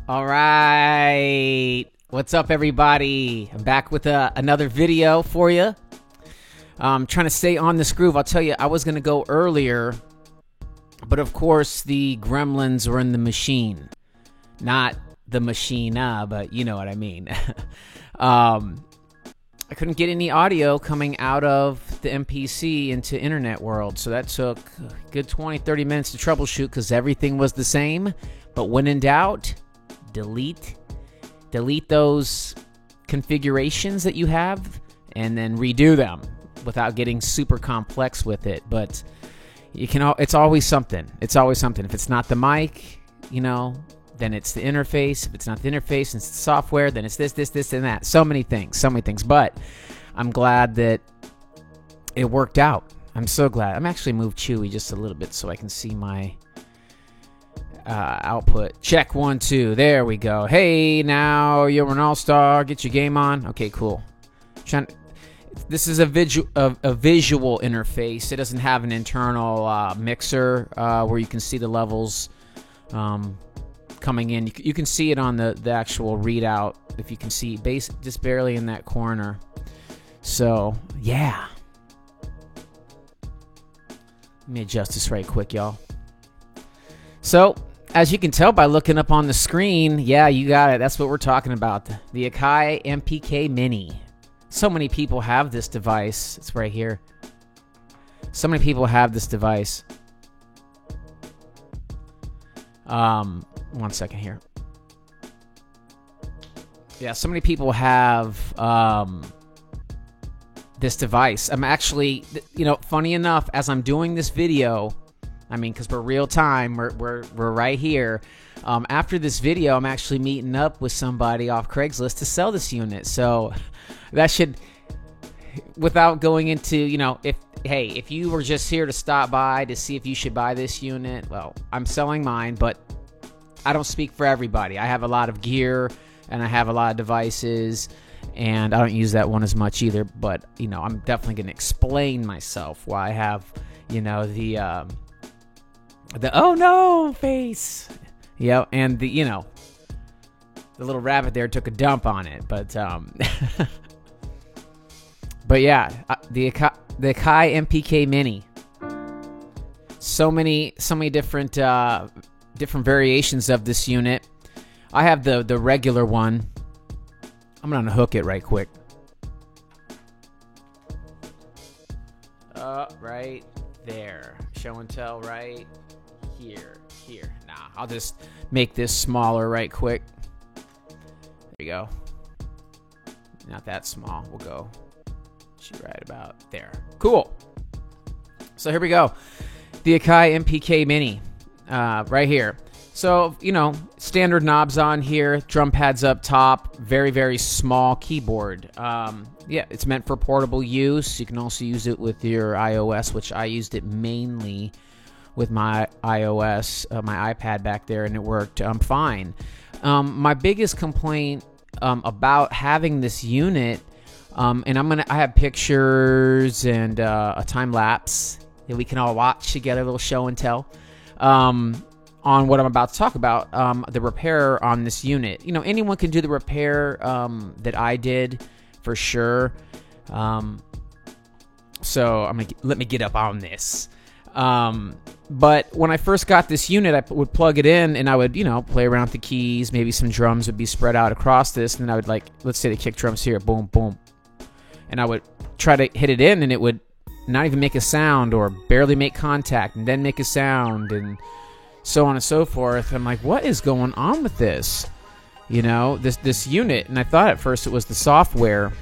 All right. What's up, everybody? I'm back with another video for you. I'm trying to stay on this groove. I'll tell you, I was going to go earlier, but of course the gremlins were in the machine. Not the machine, but you know what I mean. I couldn't get any audio coming out of the MPC into internet world, so that took a good 20-30 minutes to troubleshoot because everything was the same. But when in doubt, delete those configurations that you have and then redo them without getting super complex with it. But you can, it's always something. It's always something. If it's not the mic, then it's the interface. If it's not the interface, it's the software, then it's this, and that. So many things. But I'm glad that it worked out. I'm so glad. I'm actually moved Chewy just a little bit so I can see my output. Check 1 2. There we go. Hey, now you're an all-star. Get your game on. Okay, cool. This is a visual interface. It doesn't have an internal mixer where you can see the levels coming in. You can see it on the actual readout, if you can see just barely in that corner. So yeah, let me adjust this right quick, y'all. So as you can tell by looking up on the screen, yeah, you got it. That's what we're talking about. The Akai MPK Mini. So many people have this device. It's right here. So many people have this device. 1 second here. Yeah, so many people have this device. I'm actually, funny enough, as I'm doing this video, because we're real time, we're right here. After this video, I'm actually meeting up with somebody off Craigslist to sell this unit. So that should, without going into, if you were just here to stop by to see if you should buy this unit, well, I'm selling mine, but I don't speak for everybody. I have a lot of gear and I have a lot of devices, and I don't use that one as much either. But I'm definitely going to explain myself why I have the oh no face, and the little rabbit there took a dump on it, but but yeah, the Akai MPK Mini. So many different variations of this unit. I have the regular one. I'm gonna unhook it right quick. Right there. Show and tell right here. Nah, I'll just make this smaller right quick. There you go. Not that small. We'll go right about there. Cool. So here we go. The Akai MPK Mini. Right here. So, standard knobs on here, drum pads up top, very, very small keyboard. Yeah, it's meant for portable use. You can also use it with your iOS, which I used it mainly with my iOS, my iPad back there, and it worked fine. My biggest complaint about having this unit, and I have pictures and a time lapse that we can all watch together, a little show and tell. On what I'm about to talk about, the repair on this unit. Anyone can do the repair that I did, for sure. So let me get up on this. But when I first got this unit, I would plug it in and I would, play around with the keys. Maybe some drums would be spread out across this, and then I would let's say the kick drums here, boom, boom, and I would try to hit it in, and it would not even make a sound or barely make contact, and then make a sound, and so on and so forth. I'm like, what is going on with this? This unit. And I thought at first it was the software,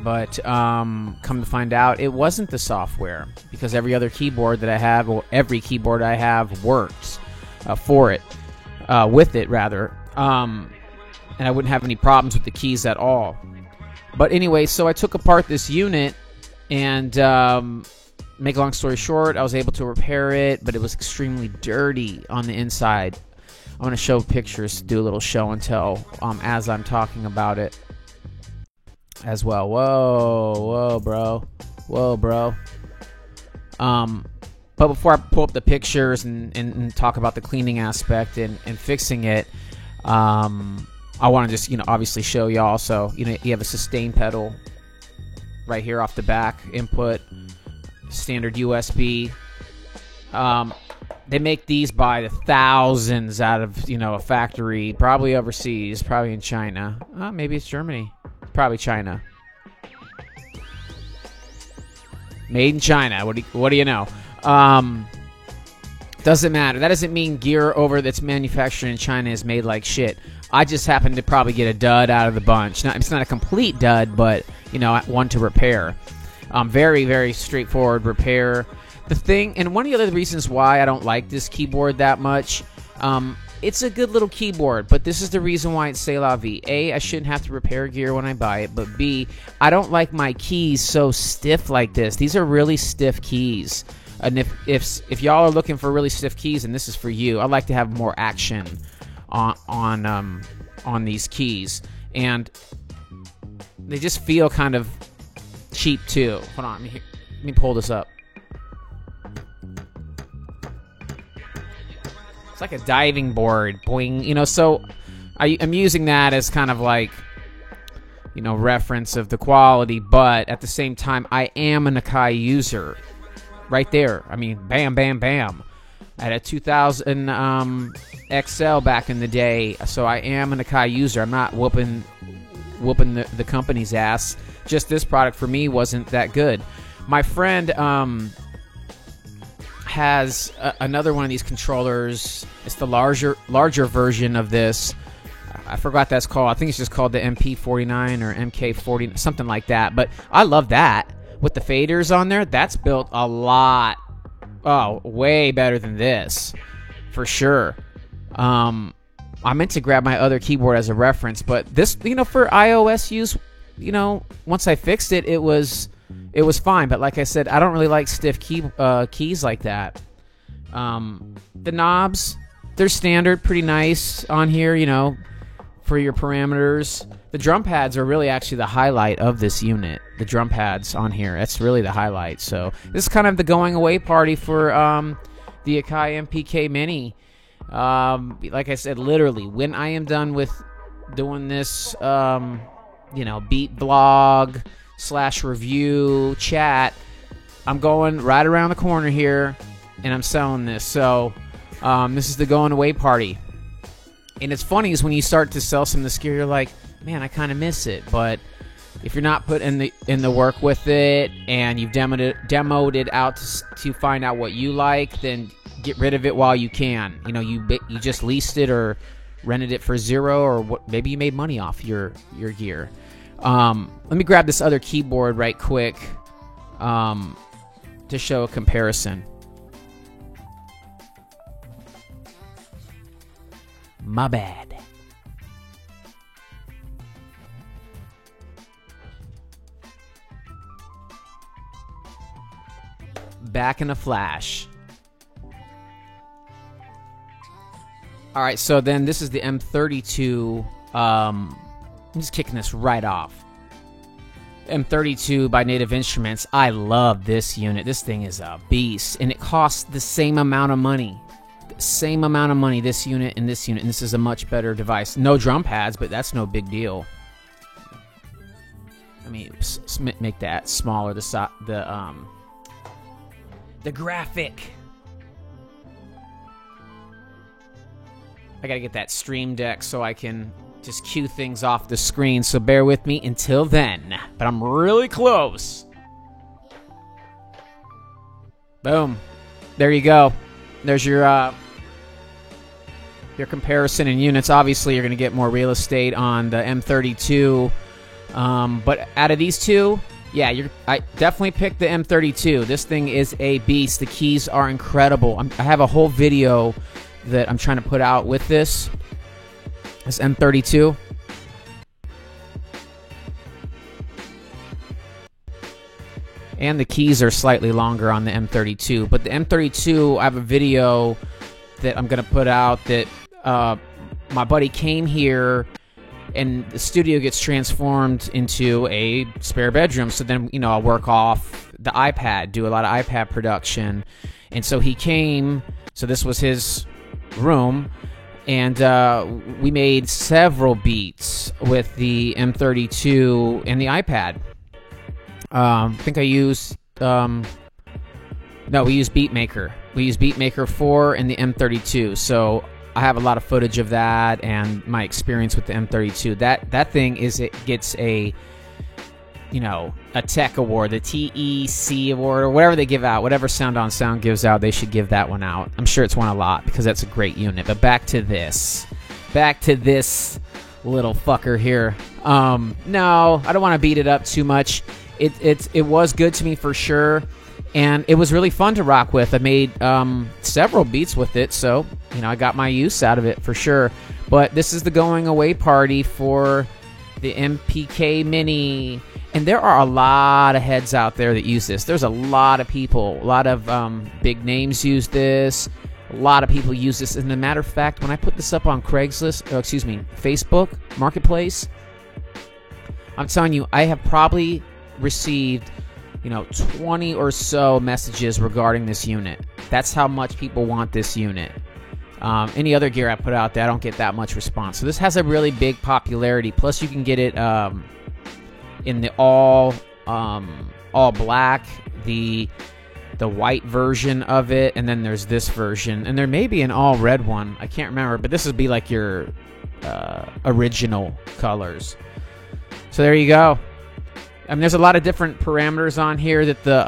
but come to find out it wasn't the software, because every other keyboard that I have, or every keyboard I have, works with it rather. And I wouldn't have any problems with the keys at all. But anyway, so I took apart this unit, and make a long story short, I was able to repair it, but it was extremely dirty on the inside. I'm going to show pictures to do a little show and tell as I'm talking about it as well. Whoa, bro. But before I pull up the pictures and talk about the cleaning aspect and fixing it, I want to just, obviously show y'all. So, you have a sustain pedal right here off the back, input, standard USB. They make these by the thousands out of, a factory, probably overseas, probably in China. Maybe it's Germany. Probably China. Made in China. What do you know? Doesn't matter. That doesn't mean gear over that's manufactured in China is made like shit. I just happen to probably get a dud out of the bunch. It's not a complete dud, but, one to repair. Very, very straightforward repair. The thing, and one of the other reasons why I don't like this keyboard that much, it's a good little keyboard, but this is the reason why it's c'est la vie. A, I shouldn't have to repair gear when I buy it, but B, I don't like my keys so stiff like this. These are really stiff keys. And if y'all are looking for really stiff keys, and this is for you, I like to have more action on these keys, and they just feel kind of cheap too. Hold on, let me pull this up. It's like a diving board, boing. So I'm using that as kind of like, reference of the quality, but at the same time, I am an Akai user. Right there. I mean, bam, bam, bam. I had a 2000 XL back in the day, so I am an Akai user. I'm not whooping the company's ass. Just this product for me wasn't that good. My friend has another one of these controllers. It's the larger version of this. I forgot what that's called. I think it's just called the MP49 or MK40, something like that. But I love that. With the faders on there, that's built a lot. Oh, way better than this, for sure. I meant to grab my other keyboard as a reference, but this, for iOS use, once I fixed it, it was fine. But like I said, I don't really like stiff keys like that. The knobs, they're standard, pretty nice on here, for your parameters. The drum pads are really actually the highlight of this unit. The drum pads on here, that's really the highlight. So this is kind of the going away party for the Akai MPK Mini. Like I said, literally, when I am done with doing this, beat blog / review chat, I'm going right around the corner here, and I'm selling this. So this is the going away party. And it's funny is when you start to sell some of this gear, you're like, man, I kind of miss it. But if you're not putting in the work with it, and you've demoed it out to find out what you like, then get rid of it while you can. You just leased it or rented it for $0, or maybe you made money off your gear. Let me grab this other keyboard right quick to show a comparison. My bad. Back in a flash. All right, so then this is the M32. I'm just kicking this right off. M32 by Native Instruments. I love this unit. This thing is a beast, and it costs the same amount of money. Same amount of money, this unit and this unit, and this is a much better device. No drum pads, but that's no big deal. Let me make that smaller. The graphic. I gotta get that Stream Deck so I can just cue things off the screen. So bear with me until then. But I'm really close. Boom. There you go. There's your comparison in units. Obviously, you're going to get more real estate on the M32. But out of these two, yeah, I definitely picked the M32. This thing is a beast. The keys are incredible. I have a whole video that I'm trying to put out with this M32. And the keys are slightly longer on the M32. But the M32, I have a video that I'm going to put out that my buddy came here, and the studio gets transformed into a spare bedroom. So then, I'll work off the iPad, do a lot of iPad production. And so he came, so this was his room, And we made several beats with the M32 and the iPad. I think I used... No, we use Beatmaker. We use Beatmaker 4 and the M32. So I have a lot of footage of that and my experience with the M32. That thing it gets a tech award, the TEC award, or whatever they give out, whatever Sound On Sound gives out, they should give that one out. I'm sure it's won a lot because that's a great unit. But back to this little fucker here. No, I don't want to beat it up too much. It was good to me for sure. And it was really fun to rock with. I made several beats with it, so I got my use out of it for sure. But this is the going away party for the MPK Mini. And there are a lot of heads out there that use this. There's a lot of people, a lot of big names use this. A lot of people use this. As a matter of fact, when I put this up on Facebook Marketplace, I'm telling you, I have probably received 20 or so messages regarding this unit. That's how much people want this unit. Any other gear I put out there, I don't get that much response. So this has a really big popularity. Plus, you can get it in the all black, the white version of it, and then there's this version, and there may be an all red one. I can't remember, but this would be like your original colors. So there you go. I mean, there's a lot of different parameters on here that the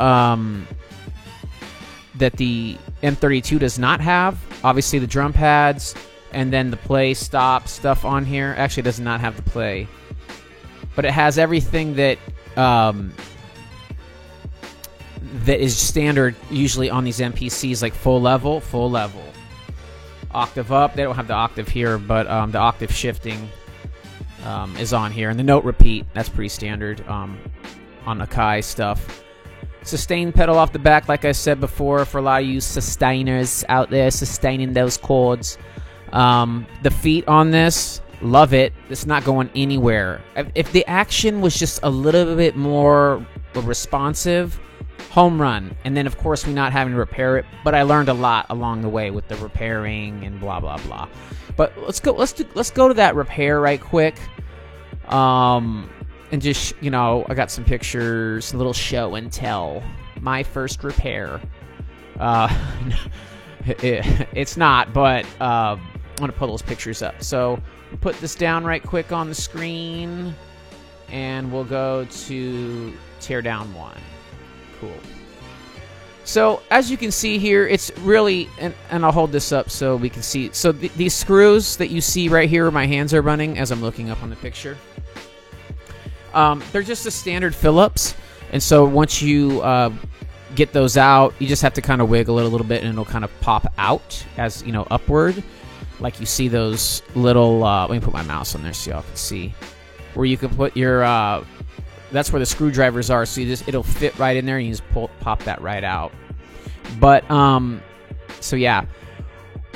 M32 does not have. Obviously, the drum pads, and then the play, stop stuff on here. Actually, it does not have the play, but it has everything that that is standard usually on these MPCs, like full level, octave up. They don't have the octave here, but the octave shifting is on here, and the note repeat, that's pretty standard on Akai stuff. Sustain pedal off the back, like I said before, for a lot of you sustainers out there, sustaining those chords. The feet on this, love it. It's not going anywhere. If the action was just a little bit more responsive, home run. And then, of course, we're not having to repair it, but I learned a lot along the way with the repairing and blah blah blah. But let's go to that repair right quick. And just, I got some pictures, a little show and tell. My first repair. It's not, but I'm going to pull those pictures up. So we'll put this down right quick on the screen, and we'll go to Teardown 1. Cool. So as you can see here, it's really, and I'll hold this up so we can see. So these screws that you see right here where my hands are running as I'm looking up on the picture, they're just the standard Phillips. And so once you get those out, you just have to kind of wiggle it a little bit, and it'll kind of pop out as, upward. Like you see those little, let me put my mouse on there so y'all can see, where you can put your, that's where the screwdrivers are. So it'll fit right in there, and you just pop that right out. But, so yeah,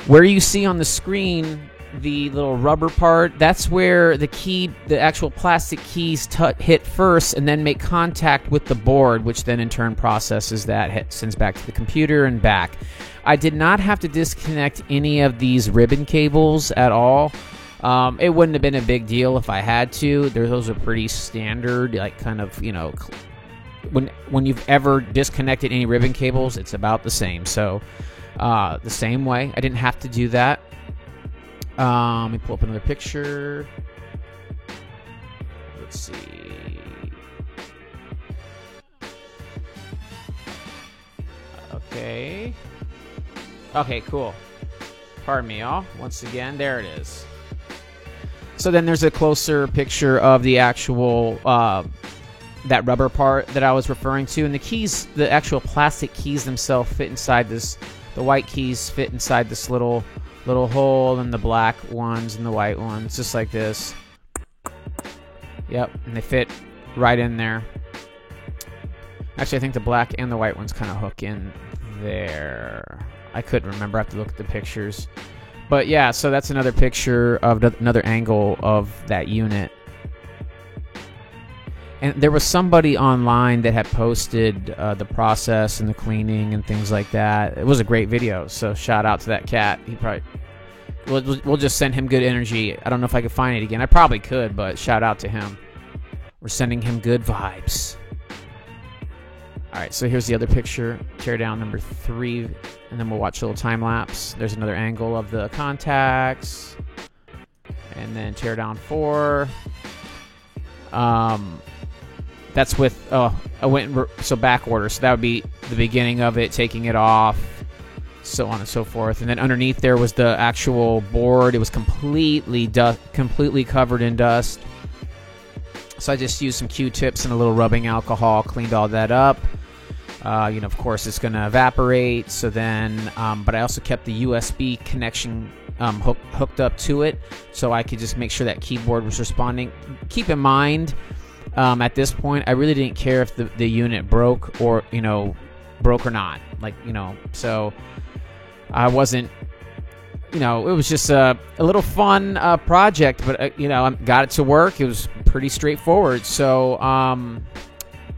where you see on the screen the little rubber part, that's where the actual plastic keys hit first, and then make contact with the board, which then in turn processes that, sends back to the computer and back. I did not have to disconnect any of these ribbon cables at all. It wouldn't have been a big deal if I had to. Those are pretty standard, like kind of, when you've ever disconnected any ribbon cables, it's about the same. So the same way, I didn't have to do that. Let me pull up another picture. Let's see. Okay. Okay, cool. Pardon me, y'all. Once again, there it is. So then there's a closer picture of the actual, that rubber part that I was referring to. And the keys, the actual plastic keys themselves fit inside this, the white keys fit inside this little hole, and the black ones and the white ones, just like this. Yep, and they fit right in there. Actually, I think the black and the white ones kind of hook in there. I couldn't remember. I have to look at the pictures. But yeah, so that's another picture of another angle of that unit. And there was somebody online that had posted the process and the cleaning and things like that. It was a great video, so shout out to that cat. He probably we'll just send him good energy. I don't know if I could find it again. I probably could, but shout out to him. We're sending him good vibes. All right, so here's the other picture. Teardown number 3, and then we'll watch a little time lapse. There's another angle of the contacts, and then teardown 4. That's with I went so back order. So that would be the beginning of it, taking it off, so on and so forth. And then underneath there was the actual board. It was completely covered in dust. So I just used some Q-tips and a little rubbing alcohol, cleaned all that up. Of course, it's going to evaporate. So then, but I also kept the USB connection hooked up to it, so I could just make sure that keyboard was responding. Keep in mind, at this point, I really didn't care if the unit broke or not. So I wasn't. It was just a little fun project, but I got it to work. It was pretty straightforward. So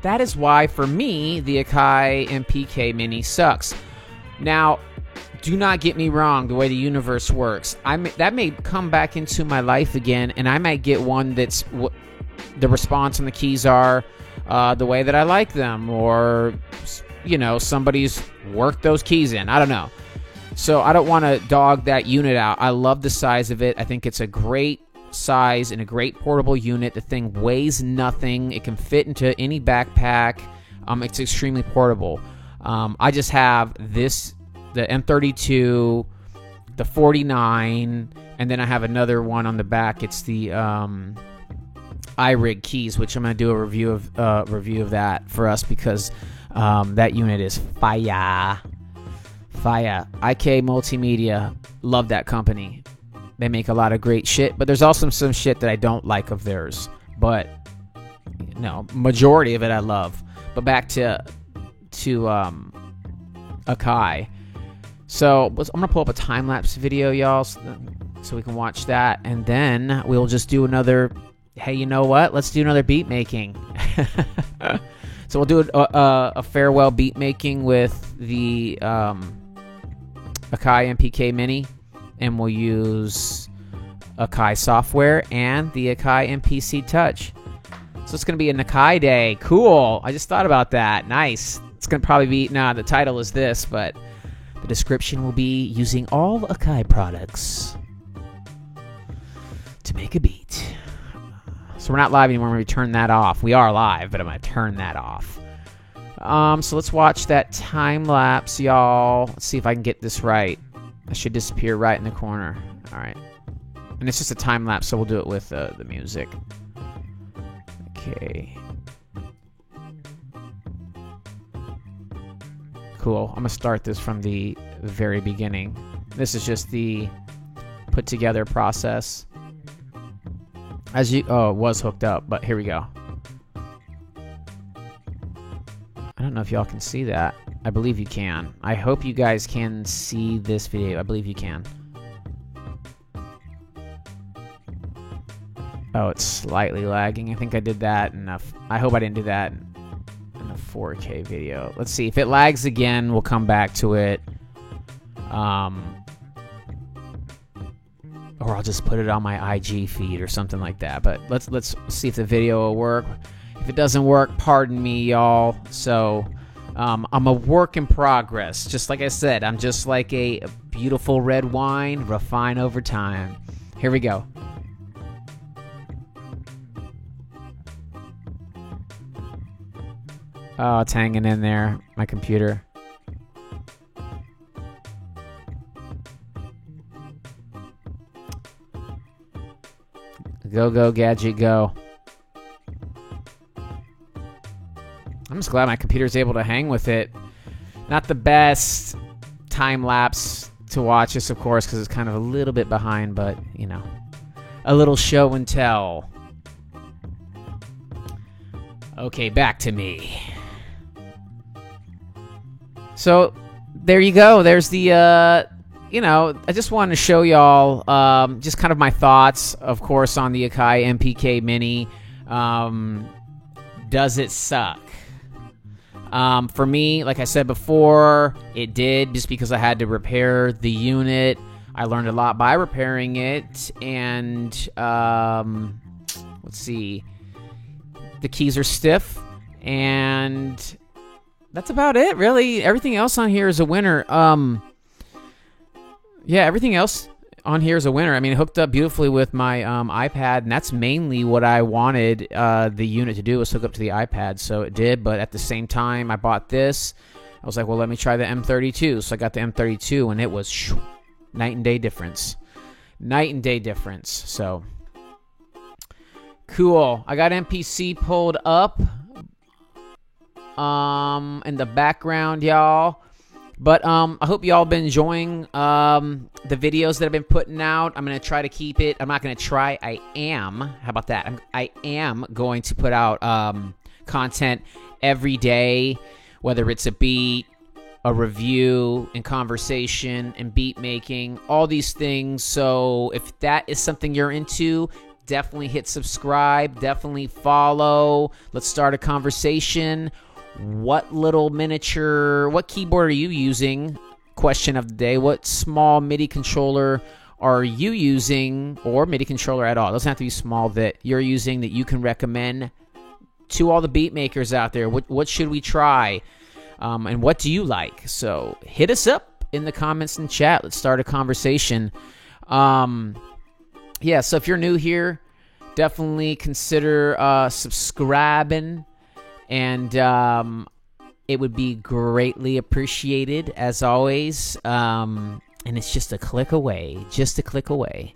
that is why, for me, the Akai MPK Mini sucks. Now, do not get me wrong. The way the universe works, that may come back into my life again, and I might get one that's the response on the keys are the way that I like them, or somebody's worked those keys in. I don't know. So I don't want to dog that unit out. I love the size of it. I think it's a great size and a great portable unit. The thing weighs nothing. It can fit into any backpack. It's extremely portable. I just have the M32, the 49, and then I have another one on the back. It's the iRig keys, which I'm going to do a review of that for us, because that unit is fire. IK Multimedia, love that company. They make a lot of great shit, but there's also some shit that I don't like of theirs. But majority of it I love. But back to Akai. So I'm gonna pull up a time lapse video, y'all, so we can watch that, and then we'll just do another. Hey, you know what? Let's do another beat making. So we'll do a farewell beat making with the Akai MPK Mini, and we'll use Akai software and the Akai MPC Touch. So it's going to be an Akai day. Cool. I just thought about that. Nice. It's going to probably be, the title is this, but the description will be using all Akai products to make a beat. So we're not live anymore. I'm going to turn that off. We are live, but I'm going to turn that off. So let's watch that time lapse, y'all. Let's see if I can get this right. I should disappear right in the corner. All right. And it's just a time lapse, so we'll do it with the music. Okay. Cool. I'm going to start this from the very beginning. This is just the put together process. It was hooked up, but here we go. I don't know if y'all can see that. I believe you can. I hope you guys can see this video. I believe you can. Oh, it's slightly lagging. I think I did that enough. I hope I didn't do that in a 4K video. Let's see. If it lags again, we'll come back to it. Or I'll just put it on my IG feed or something like that. But let's see if the video will work. If it doesn't work, pardon me, y'all. So I'm a work in progress. Just like I said, I'm just like a beautiful red wine, refine over time. Here we go. Oh, it's hanging in there, my computer. Go, go, gadget, go. I'm just glad my computer's able to hang with it. Not the best time lapse to watch this, of course, because it's kind of a little bit behind, but, a little show and tell. Okay, back to me. So, there you go. There's the, I just wanted to show y'all just kind of my thoughts, of course, on the Akai MPK Mini. Does it suck? For me, like I said before, it did, just because I had to repair the unit. I learned a lot by repairing it, and let's see, the keys are stiff, and that's about it, really. Everything else on here is a winner. Yeah, everything else on here is a winner. I mean, it hooked up beautifully with my iPad, and that's mainly what I wanted the unit to do, was hook up to the iPad, so it did. But at the same time, I bought this. I was like, well, let me try the M32. So I got the M32, and it was night and day difference. Night and day difference. So cool. I got MPC pulled up in the background, y'all. But I hope y'all been enjoying the videos that I've been putting out. I'm going to try to keep it. I'm not going to try. I am. How about that? I am going to put out content every day, whether it's a beat, a review, and conversation, and beat making, all these things. So if that is something you're into, definitely hit subscribe, definitely follow. Let's start a conversation. What little miniature, what keyboard are you using? Question of the day. What small MIDI controller are you using, or MIDI controller at all? It doesn't have to be small, that you're using, that you can recommend to all the beat makers out there. What should we try? And what do you like? So hit us up in the comments and chat. Let's start a conversation. Yeah, so if you're new here, definitely consider subscribing. And it would be greatly appreciated, as always. And it's just a click away. Just a click away.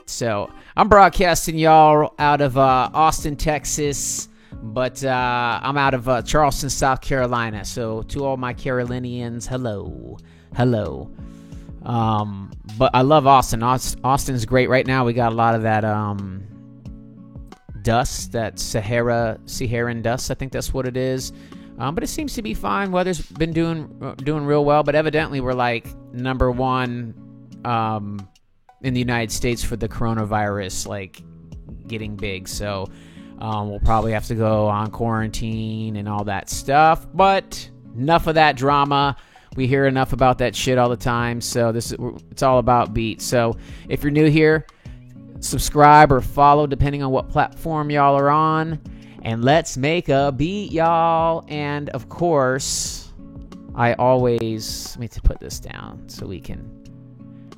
So I'm broadcasting y'all out of Austin, Texas. But I'm out of Charleston, South Carolina. So to all my Carolinians, hello. Hello. But I love Austin. Austin's great. Right now we got a lot of that dust, that Saharan dust. I think that's what it is. But it seems to be fine. Weather's been doing real well. But evidently we're like number one in the United States for the coronavirus, like getting big. So we'll probably have to go on quarantine and all that stuff. But enough of that drama. We hear enough about that shit all the time. So it's all about beats. So if you're new here, subscribe or follow, depending on what platform y'all are on. And let's make a beat, y'all. And of course, let me put this down so we can.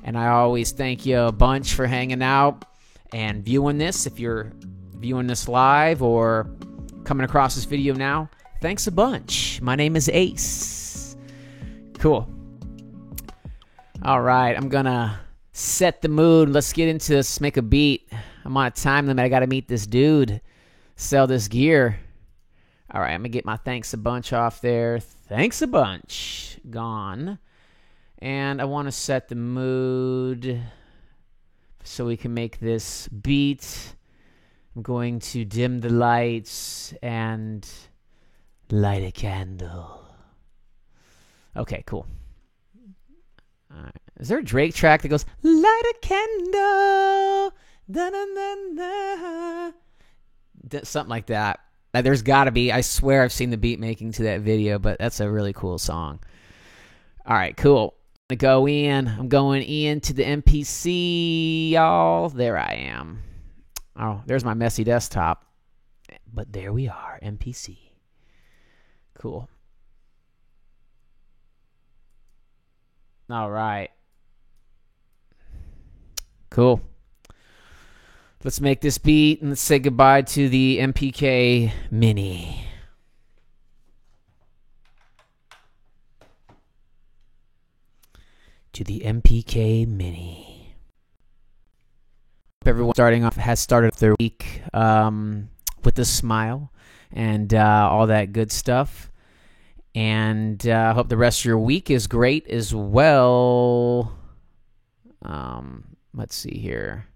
And I always thank you a bunch for hanging out and viewing this. If you're viewing this live or coming across this video now, thanks a bunch. My name is Ace. Cool. All right, I'm gonna set the mood. Let's get into this. Make a beat. I'm on a time limit. I gotta meet this dude, sell this gear. All right, I'm gonna get my thanks a bunch off there. Thanks a bunch gone. And I want to set the mood so we can make this beat. I'm going to dim the lights and light a candle. Okay, cool. All right. Is there a Drake track that goes, light a candle, da-na-na-na? Something like that. There's got to be. I swear I've seen the beat making to that video, but that's a really cool song. All right, cool. I'm going to go in. I'm going in to the MPC, y'all. There I am. Oh, there's my messy desktop. But there we are, MPC. Cool. All right. Cool. Let's make this beat and let's say goodbye to the MPK Mini. To the MPK Mini. Hope everyone has started their week with a smile and all that good stuff. And I hope the rest of your week is great as well. Let's see here.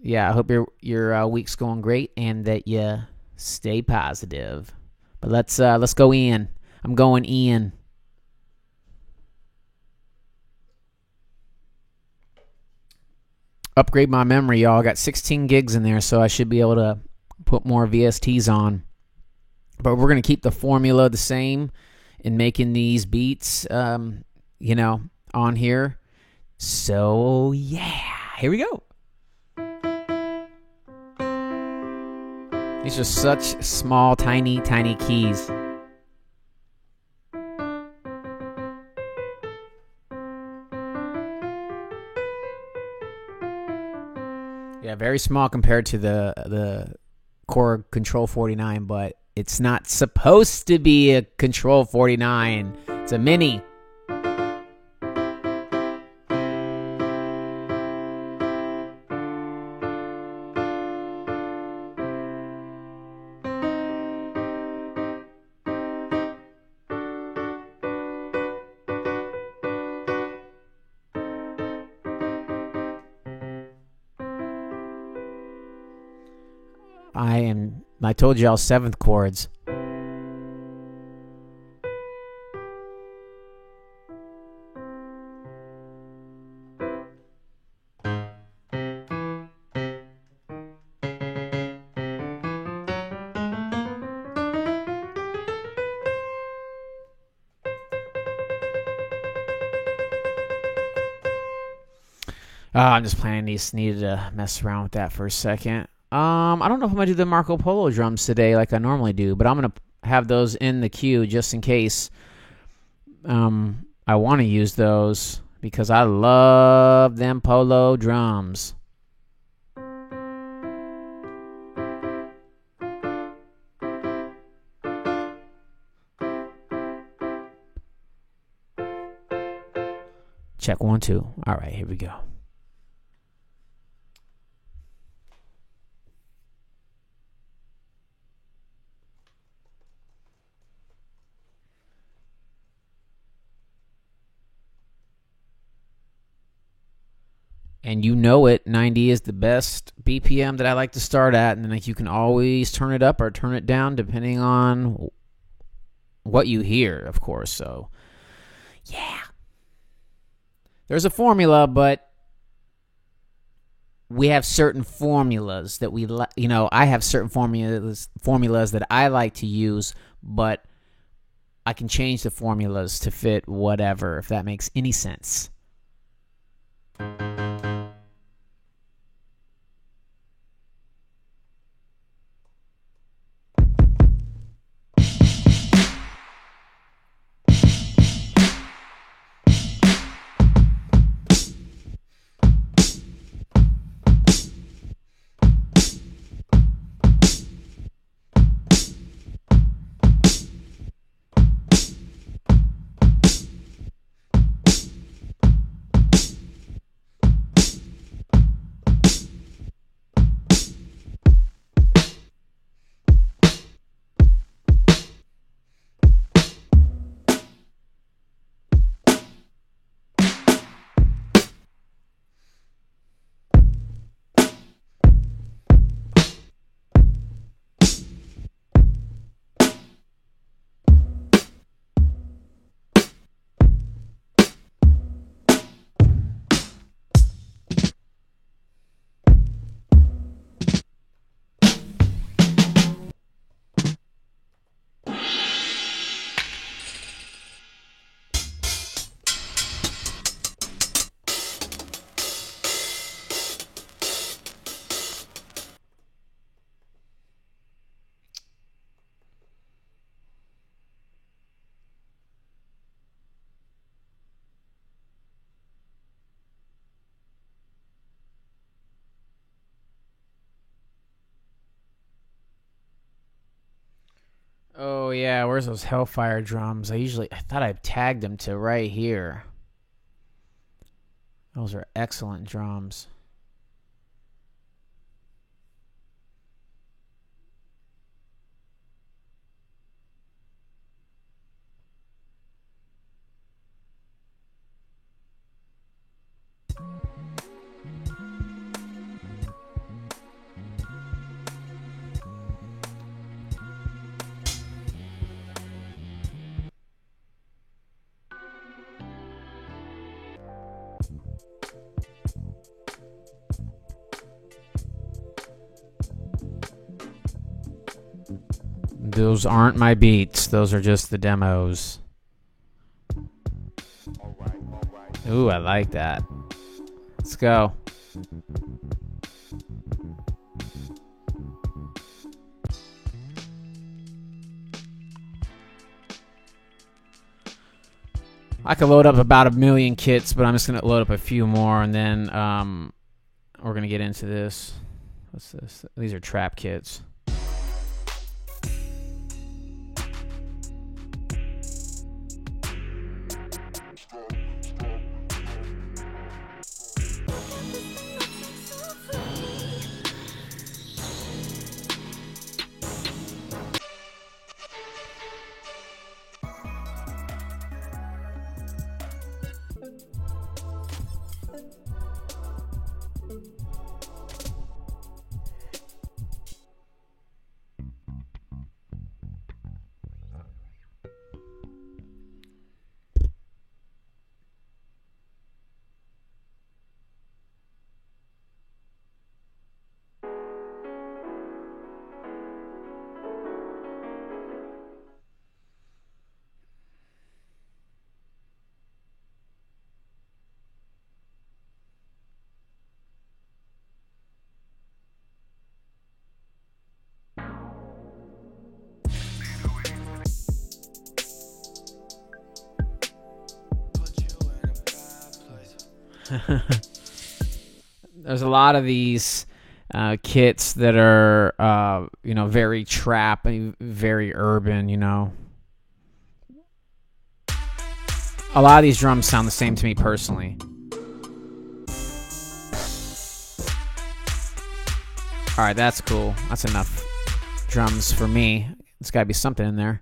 Yeah, I hope your week's going great and that you stay positive. But let's go in. I'm going in. Upgrade my memory, y'all. I got 16 gigs in there, so I should be able to put more VSTs on. But we're going to keep the formula the same in making these beats, you know, on here. So, yeah, here we go. These are such small, tiny, tiny keys. Yeah, very small compared to the Korg Control 49, but it's not supposed to be a Control 49. It's a mini. I told y'all 7th chords. I'm just playing these. Needed to mess around with that for a second. I don't know if I'm going to do the Marco Polo drums today like I normally do, but I'm going to have those in the queue just in case I want to use those because I love them Polo drums. Check 1, 2. All right, here we go. And you know it, 90 is the best BPM that I like to start at, and then like you can always turn it up or turn it down depending on what you hear, of course. So, yeah. There's a formula, but we have certain formulas that we like. You know, I have certain formulas that I like to use, but I can change the formulas to fit whatever, if that makes any sense. Oh, yeah, where's those Hellfire drums? I thought I tagged them to right here. Those are excellent drums. Those aren't my beats. Those are just the demos. Ooh, I like that. Let's go. I could load up about 1 million kits, but I'm just going to load up a few more, and then we're going to get into this. What's this? These are trap kits. There's a lot of these kits that are, very trap and very urban, A lot of these drums sound the same to me personally. Alright, that's cool. That's enough drums for me. There's got to be something in there.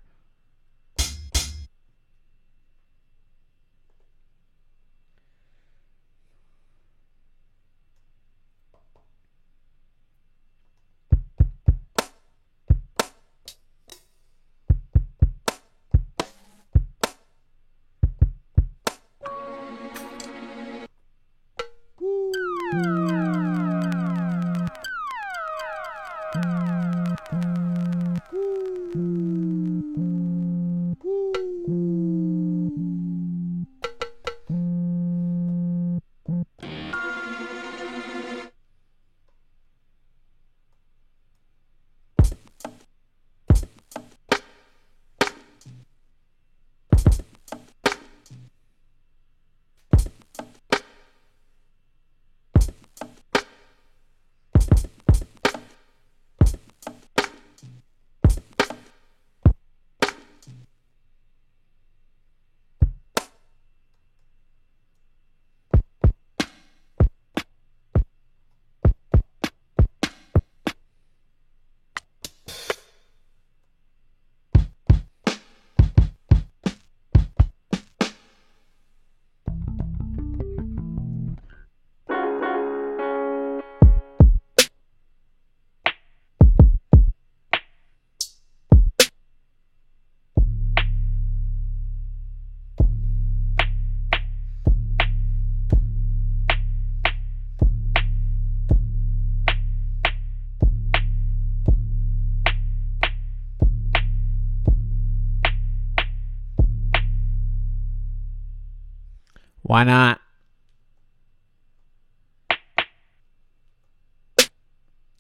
Why not?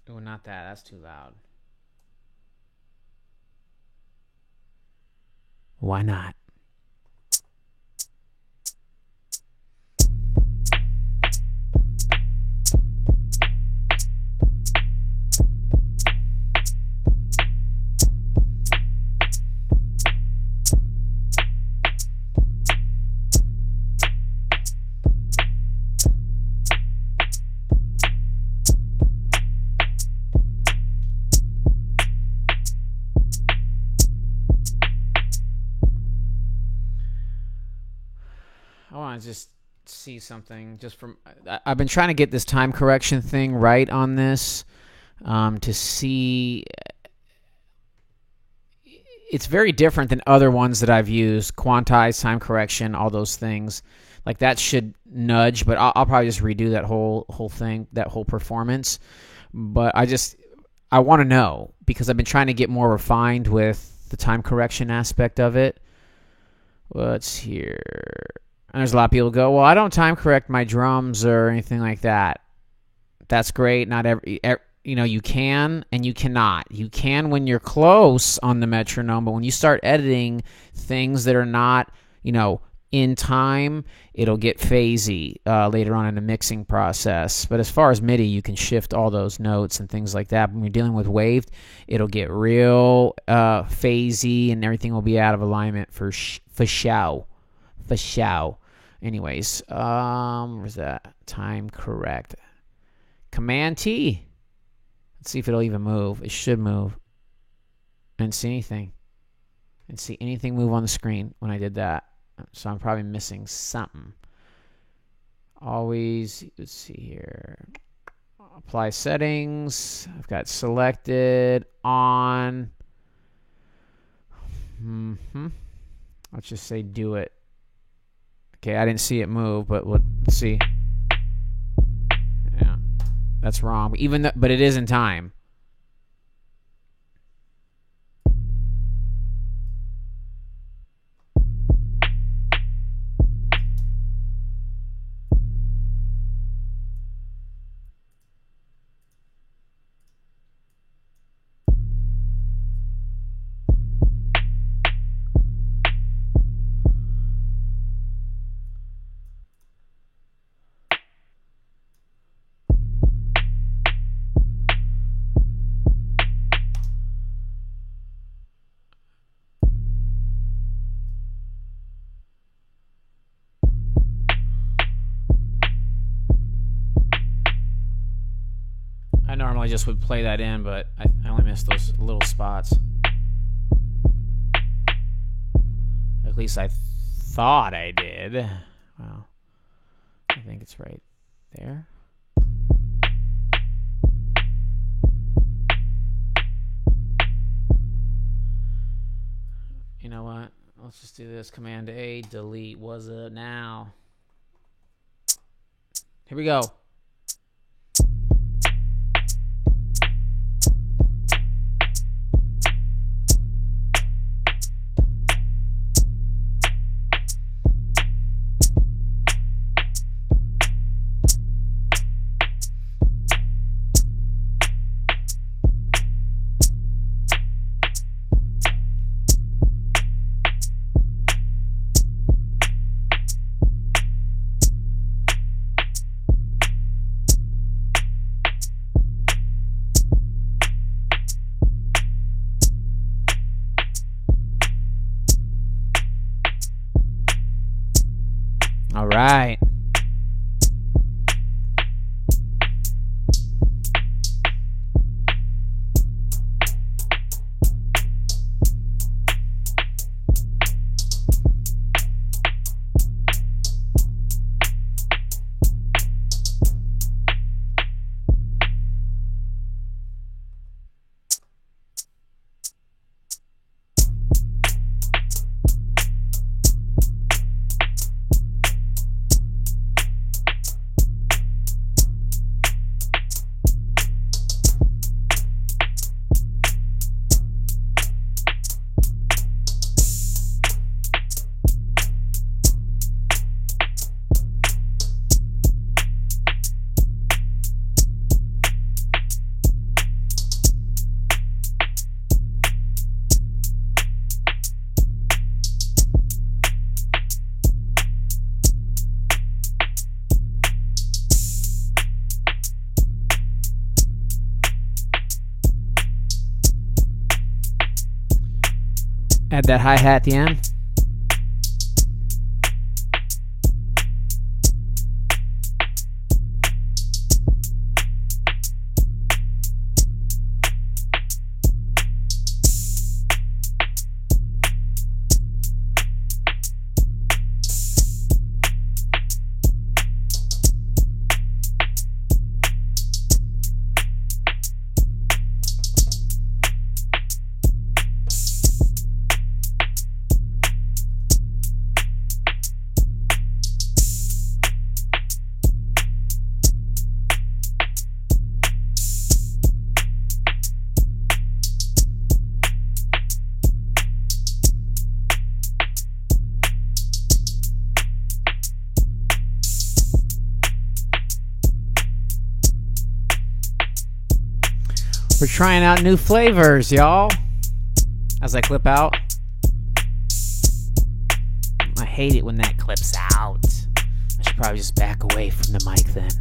Oh, not that. That's too loud. Why not? I want to just see something just from... I've been trying to get this time correction thing right on this to see... It's very different than other ones that I've used. Quantize, time correction, all those things. Like that should nudge, but I'll probably just redo that whole thing, that whole performance. But I want to know because I've been trying to get more refined with the time correction aspect of it. What's here? There's a lot of people who go, well, I don't time correct my drums or anything like that. That's great. Not every you can and you cannot. You can when you're close on the metronome, but when you start editing things that are not, in time, it'll get phasey later on in the mixing process. But as far as MIDI, you can shift all those notes and things like that. When you're dealing with waved, it'll get real phasey and everything will be out of alignment for show. For show. Anyways, where's that? Time correct. Command T. Let's see if it'll even move. It should move. I didn't see anything. I didn't see anything move on the screen when I did that. So I'm probably missing something. Always, let's see here. Apply settings. I've got selected on. Let's just say do it. Okay, I didn't see it move, but let's see. Yeah, that's wrong. But it is in time. I normally just would play that in, but I only missed those little spots. At least I thought I did. Well, I think it's right there. You know what? Let's just do this. Command A, delete. What's up now? Here we go. All right. Add that hi-hat at the end. We're trying out new flavors, y'all. As I clip out. I hate it when that clips out. I should probably just back away from the mic then.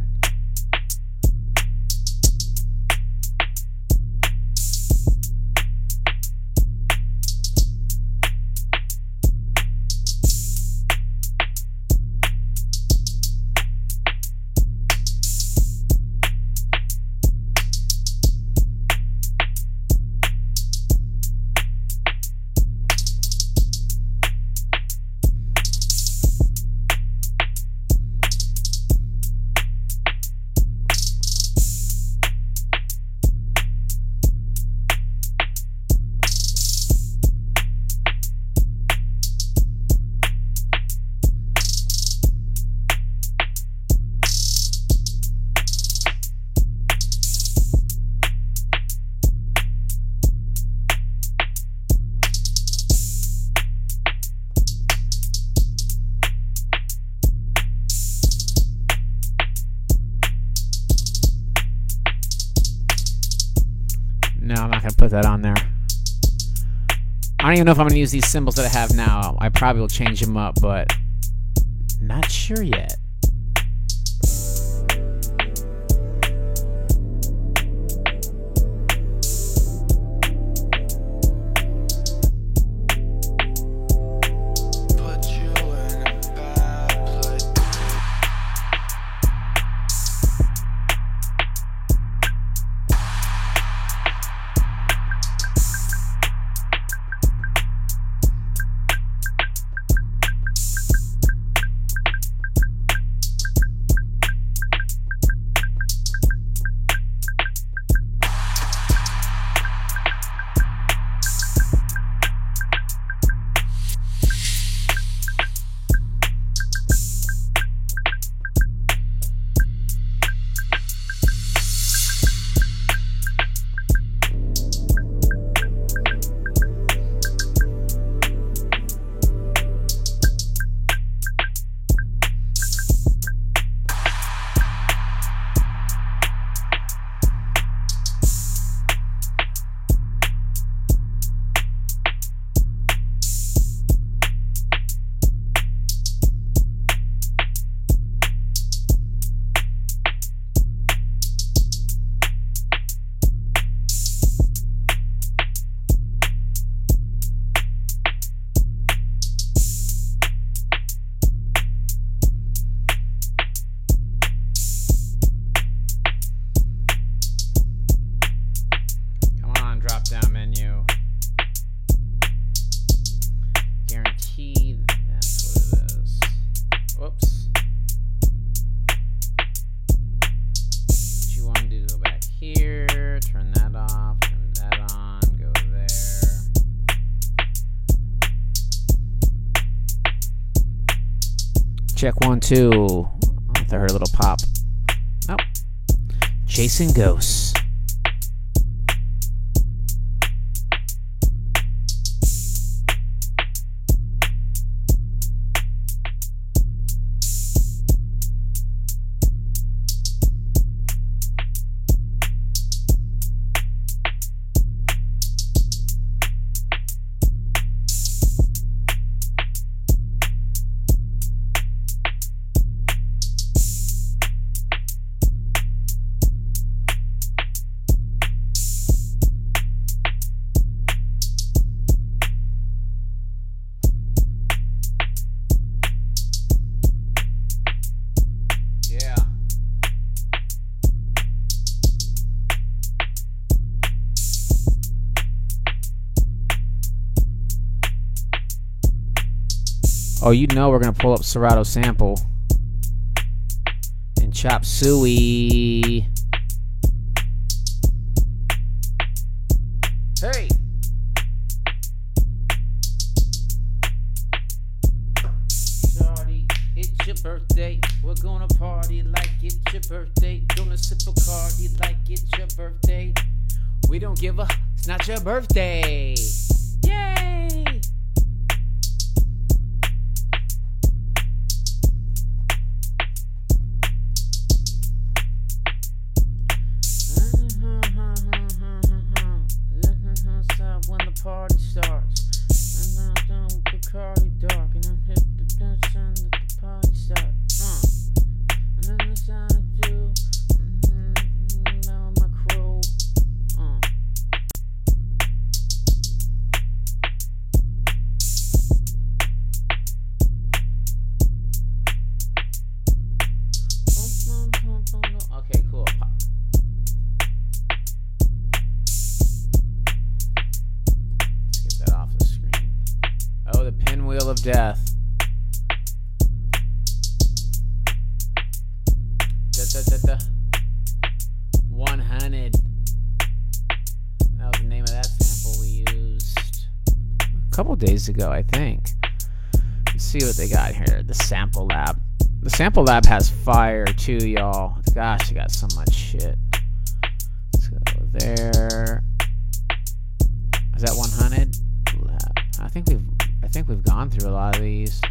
No, I'm not going to put that on there. I don't even know if I'm going to use these symbols that I have now. I probably will change them up, but not sure yet. Check 1, 2. I heard a little pop. Oh. Chasing Ghosts. Oh, you know we're gonna pull up Serato Sample and Chop Suey. Hey! Shorty, it's your birthday. We're gonna party like it's your birthday. Gonna sip a Bacardi like it's your birthday. We don't give a, it's not your birthday. Yay! Okay, cool. Let's get that off the screen. Oh, the pinwheel of death. Da. 100. That was the name of that sample we used a couple days ago, I think. Let's see what they got here. The Sample Lab. The Sample Lab has fire too, y'all. Gosh, they got so much shit. Let's go there. Is that 100? I think we've gone through a lot of these.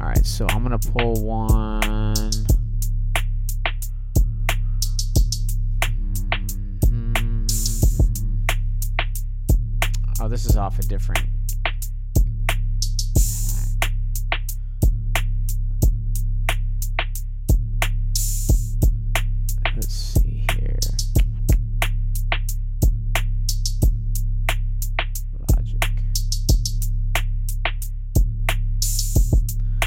All right, so I'm gonna pull one. Oh, this is off a different. Let's see here. Logic.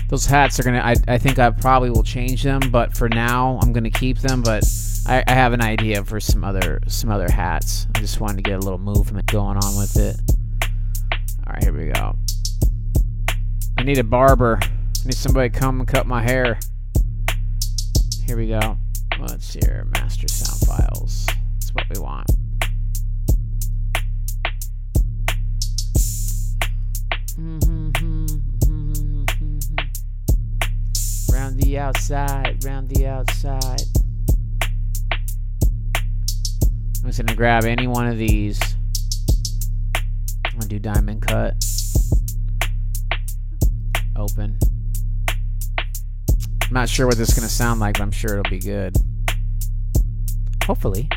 Those hats are gonna. I think I probably will change them, but for now I'm gonna keep them. But I have an idea for some other hats. I just wanted to get a little movement going on with it. All right, here we go. I need a barber. I need somebody to come and cut my hair. Here we go. Let's see here. Master sound files. That's what we want. Round the outside, round the outside. I'm just gonna grab any one of these. I'm gonna do diamond cut. Open. I'm not sure what this is gonna sound like, but I'm sure it'll be good. Hopefully.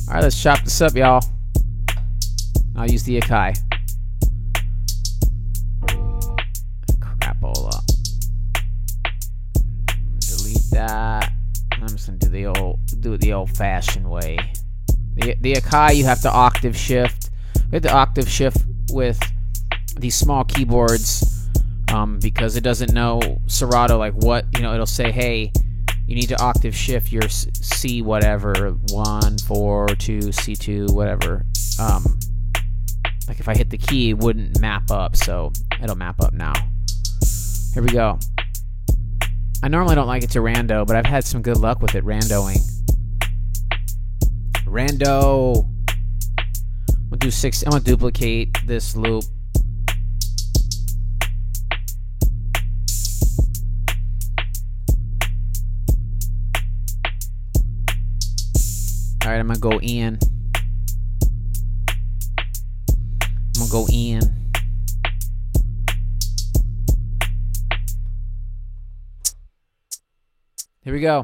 Alright, let's chop this up, y'all. I'll use the Akai. Crapola. Delete that. I'm just gonna do it the old-fashioned way. The Akai, you have to octave shift. We have to octave shift with these small keyboards because it doesn't know Serato, like what, it'll say, hey, you need to octave shift your C whatever, 1, 4, 2, C2, whatever. Like if I hit the key, it wouldn't map up, so it'll map up now. Here we go. I normally don't like it to rando, but I've had some good luck with it randoing. Rando. I'm gonna duplicate this loop. All right, I'm gonna go in. I'm gonna go in. Here we go.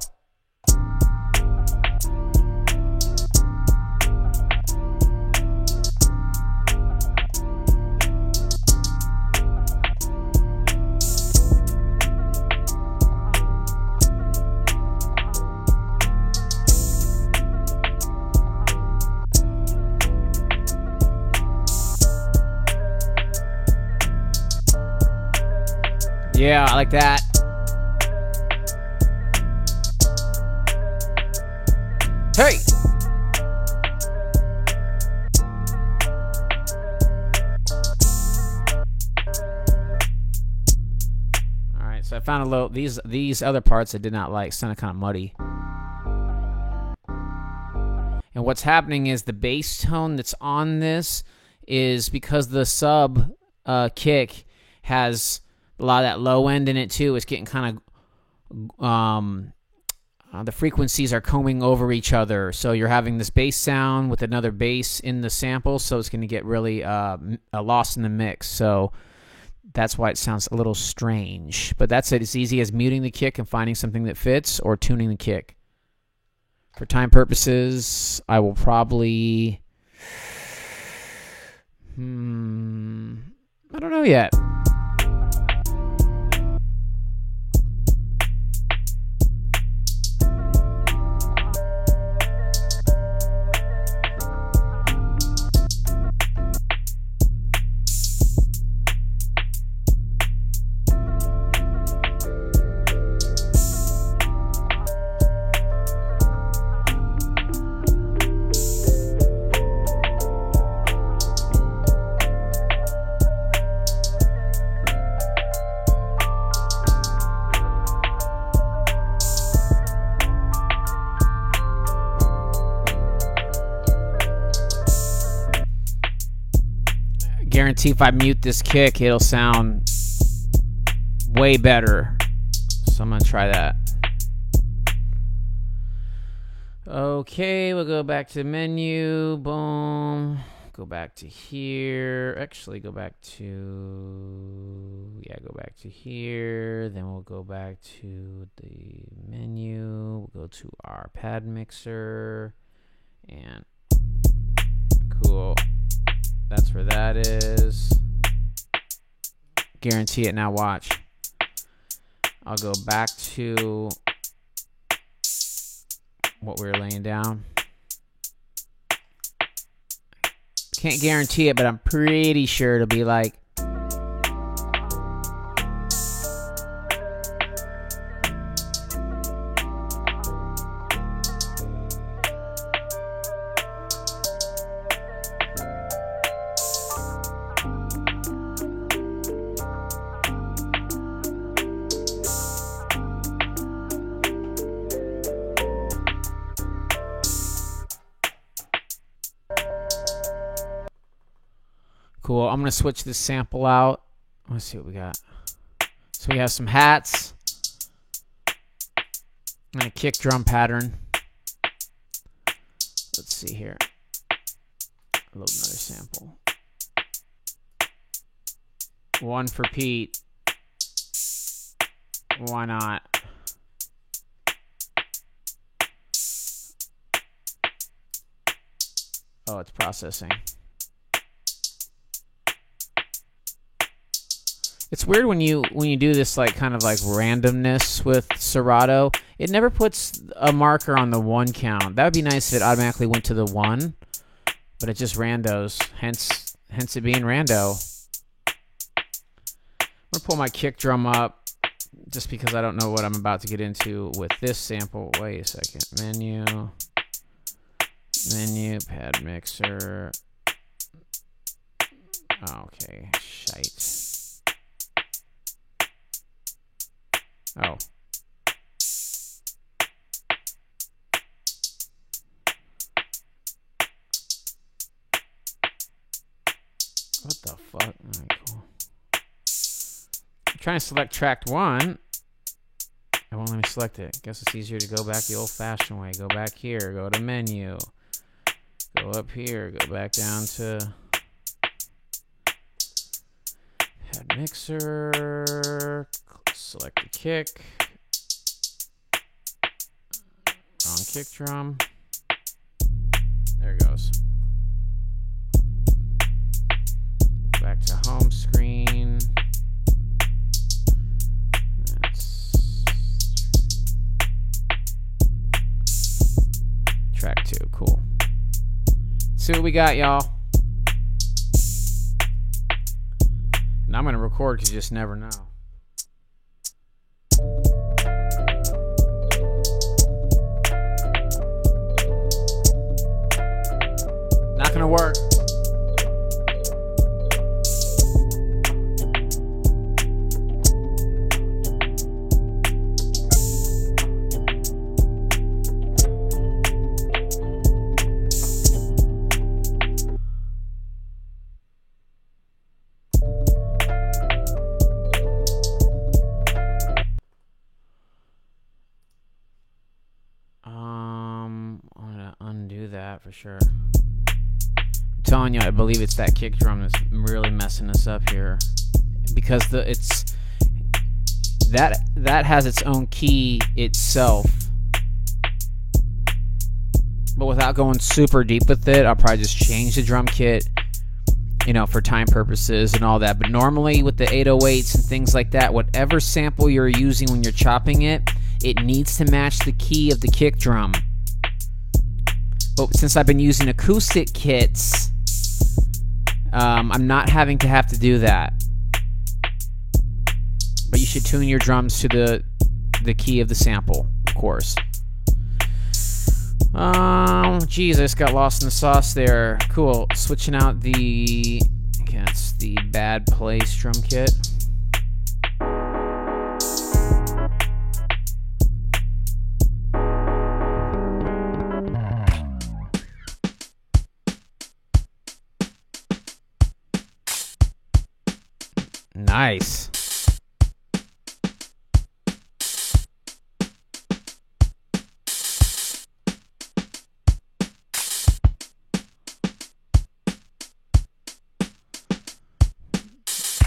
Yeah, I like that. Hey! Alright, so I found a little these other parts I did not like. Sounded kind of muddy. And what's happening is the bass tone that's on this is because the sub kick has a lot of that low end in it too. It's getting kind of the frequencies are combing over each other, so you're having this bass sound with another bass in the sample, so it's going to get really lost in the mix. So that's why it sounds a little strange. But that's it. It's easy as muting the kick and finding something that fits, or tuning the kick. For time purposes, I will probably I don't know yet. Guarantee if I mute this kick, it'll sound way better. So I'm gonna try that. Okay, we'll go back to menu. Boom. Go back to here. Actually, go back to... yeah, go back to here. Then we'll go back to the menu. We'll go to our pad mixer. And... cool. That's where that is. Guarantee it. Now watch. I'll go back to what we were laying down. Can't guarantee it, but I'm pretty sure it'll be like... cool. I'm going to switch this sample out. Let's see what we got. So we have some hats and a kick drum pattern. Let's see here. Load another sample. One for Pete. Why not? Oh, it's processing. It's weird when you do this like kind of like randomness with Serato. It never puts a marker on the 1 count. That would be nice if it automatically went to the 1, but it just randos. Hence it being rando. I'm gonna pull my kick drum up just because I don't know what I'm about to get into with this sample. Wait a second. Menu, pad mixer. Okay, shite. Oh. What the fuck? Alright, cool. I'm trying to select track 1. It won't let me select it. Guess it's easier to go back the old-fashioned way. Go back here. Go to menu. Go up here. Go back down to pad mixer. Select the kick. Wrong kick drum. There it goes. Back to home screen. That's track 2. Cool. Let's see what we got, y'all. And I'm going to record because you just never know. Not gonna work. I'm gonna undo that for sure. I'm telling you, I believe it's that kick drum that's really messing us up here, because that has its own key itself. But without going super deep with it, I'll probably just change the drum kit you know, for time purposes and all that. But normally with the 808s and things like that, whatever sample you're using when you're chopping it, it needs to match the key of the kick drum. But since I've been using acoustic kits, I'm not having to have to do that. But you should tune your drums to the key of the sample, of course. Geez, I just got lost in the sauce there. Cool. Switching out the... That's the Bad Place drum kit. Nice.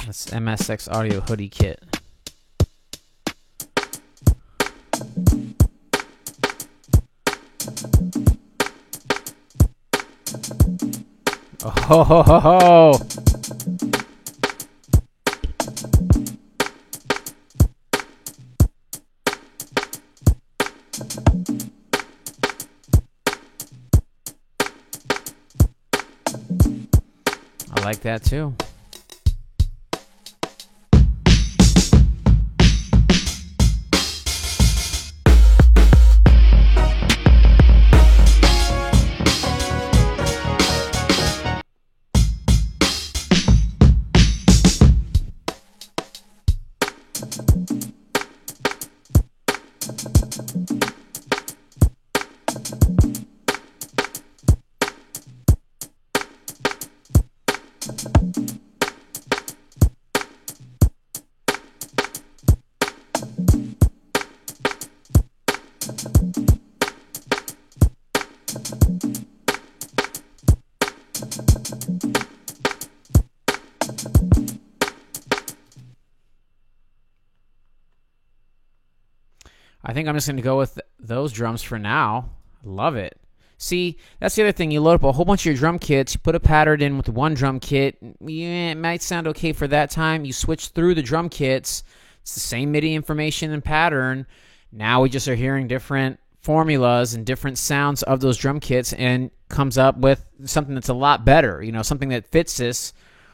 That's MSX Audio Hoodie Kit. Oh ho ho ho ho! I like that too. I think I'm just going to go with those drums for now. Love it. See, that's the other thing. You load up a whole bunch of your drum kits. You put a pattern in with one drum kit. Yeah, it might sound okay for that time. You switch through the drum kits. It's the same MIDI information and pattern. Now we just are hearing different formulas and different sounds of those drum kits and comes up with something that's a lot better. You know, something that fits this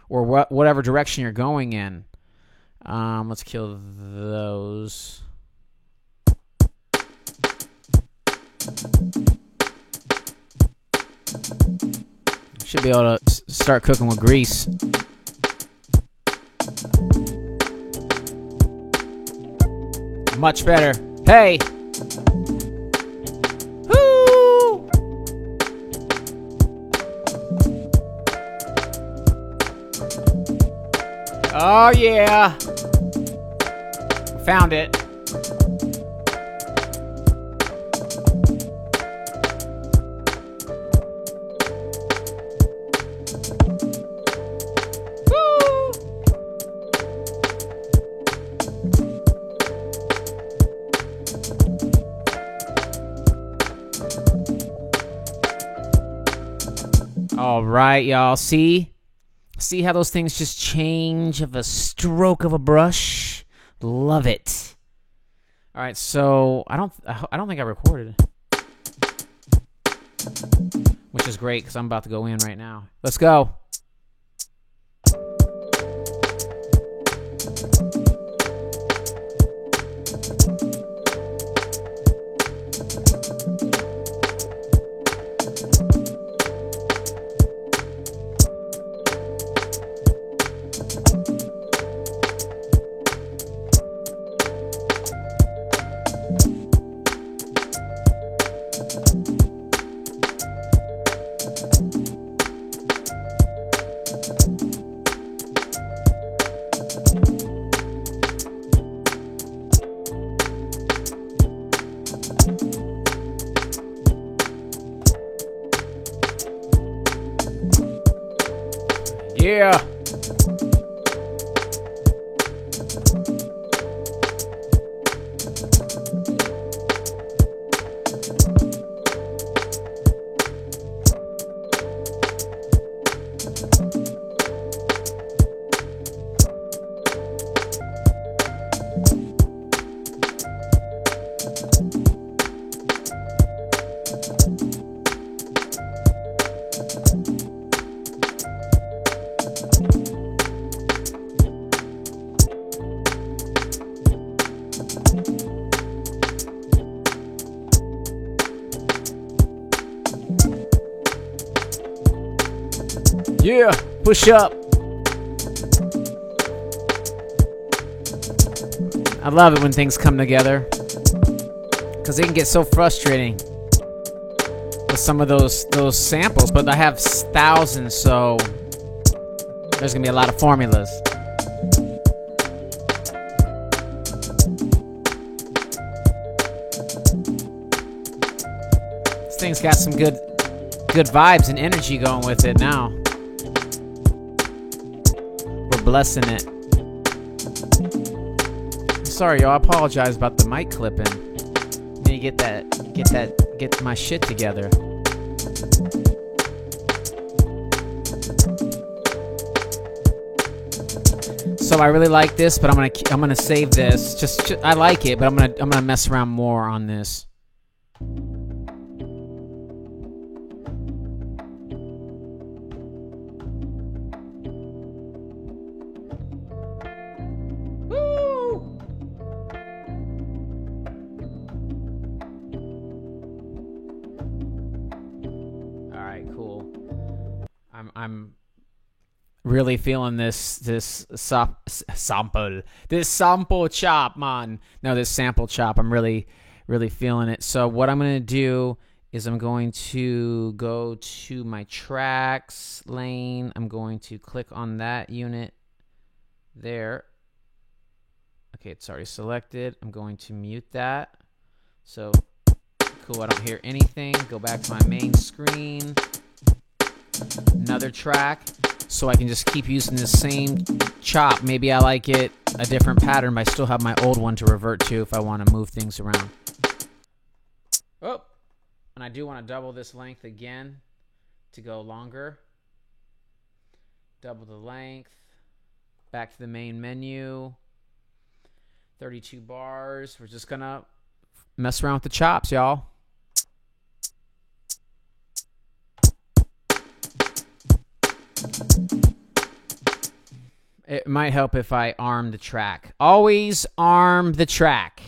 or whatever direction you're going in. Let's kill those. Should be able to start cooking with grease. Much better. Hey! Woo! Oh yeah! Found it. All right, y'all. See how those things just change of a stroke of a brush? Love it. All right, so I don't think I recorded, which is great because I'm about to go in right now. Let's go. Yeah. Yeah, push up. I love it when things come together, because it can get so frustrating with some of those samples, but I have thousands, so there's gonna be a lot of formulas. This thing's got some good vibes and energy going with it now. We're blessing it. Sorry, y'all. I apologize about the mic clipping. Need to get my shit together. So I really like this, but I'm gonna save this. Just I like it, but I'm gonna mess around more on this. I'm really feeling this sample chop, man. No, this sample chop. I'm really feeling it. So what I'm gonna do is I'm going to go to my tracks lane. I'm going to click on that unit there. Okay, it's already selected. I'm going to mute that. So cool. I don't hear anything. Go back to my main screen. Another track, so I can just keep using the same chop. Maybe I like it a different pattern, but I still have my old one to revert to if I want to move things around. Oh, and I do want to double this length again to go longer. Double the length. Back to the main menu. 32 bars. We're just gonna mess around with the chops, y'all. It might help if I arm the track. Always arm the track.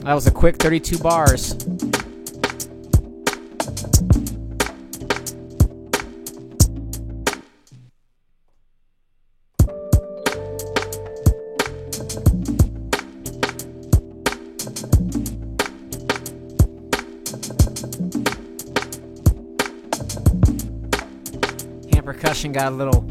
That was a quick 32 bars. Hand percussion got a little...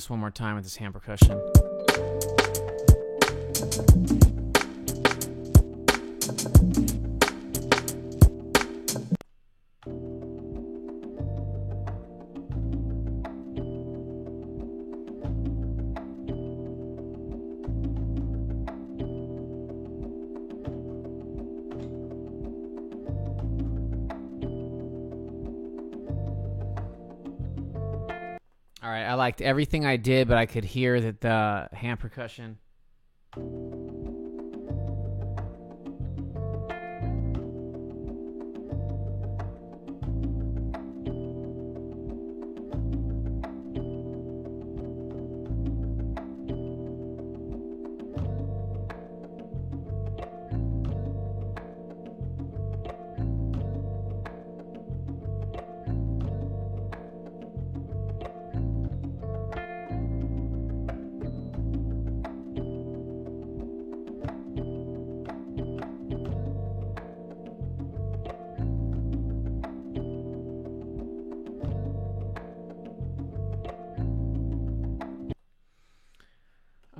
one more time with this hand percussion. All right, I liked everything I did, but I could hear that the hand percussion.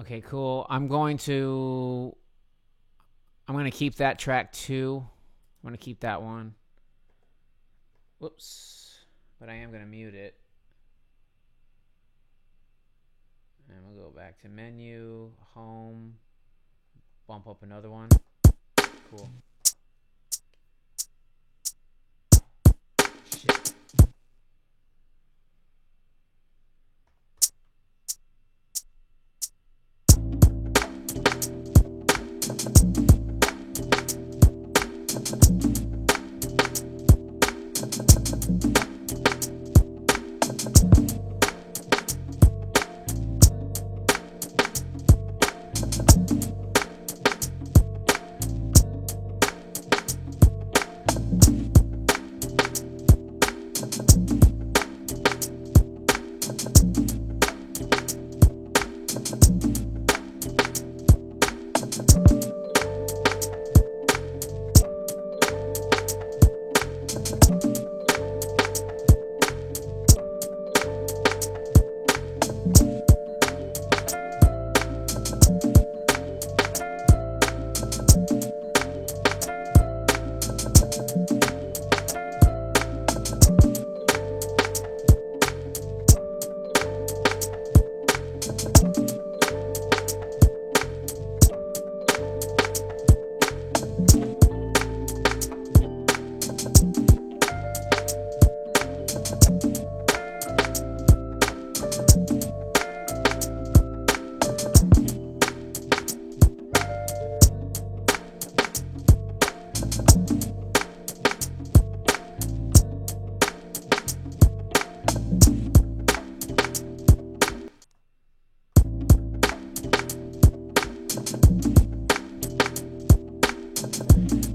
Okay, cool. I'm going to keep that track too. I'm going to keep that one. Whoops. But I am going to mute it. And we'll go back to menu, home, bump up another one. Cool. Shit.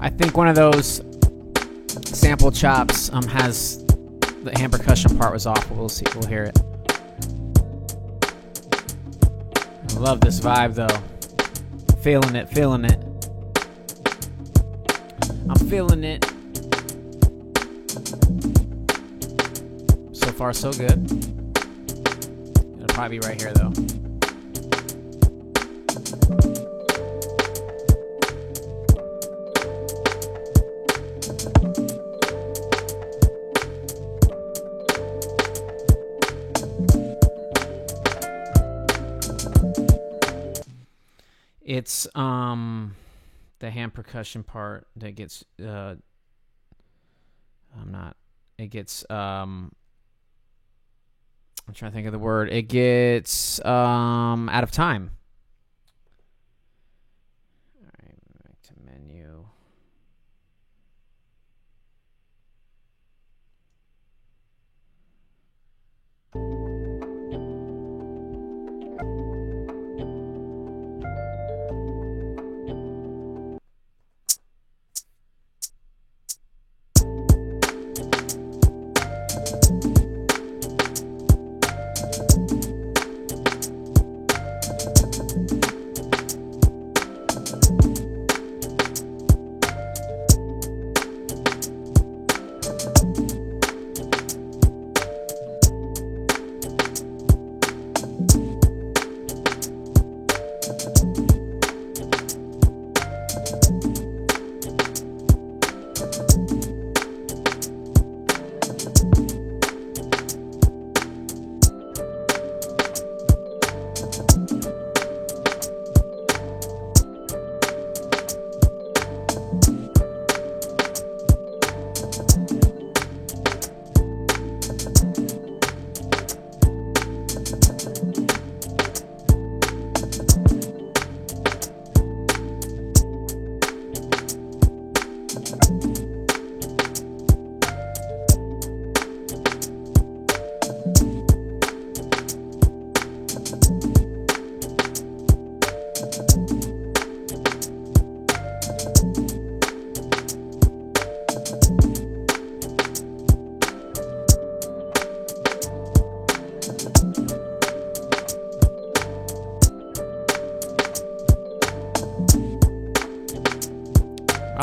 I think one of those sample chops has the hand percussion part was off. We'll see. We'll hear it. I love this vibe though. Feeling it, feeling it. I'm feeling it. So far, so good. It'll probably be right here though. It's the hand percussion part that gets I'm trying to think of the word. It gets out of time. All right, back to menu.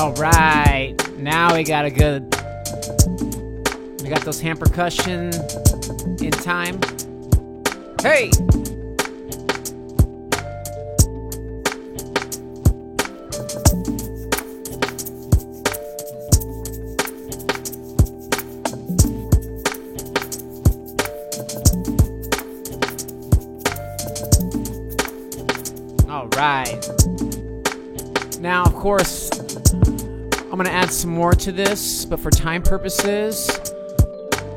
All right, now we got those hand percussion in time. Hey! All right. Now, of course, I'm going to add some more to this, but for time purposes,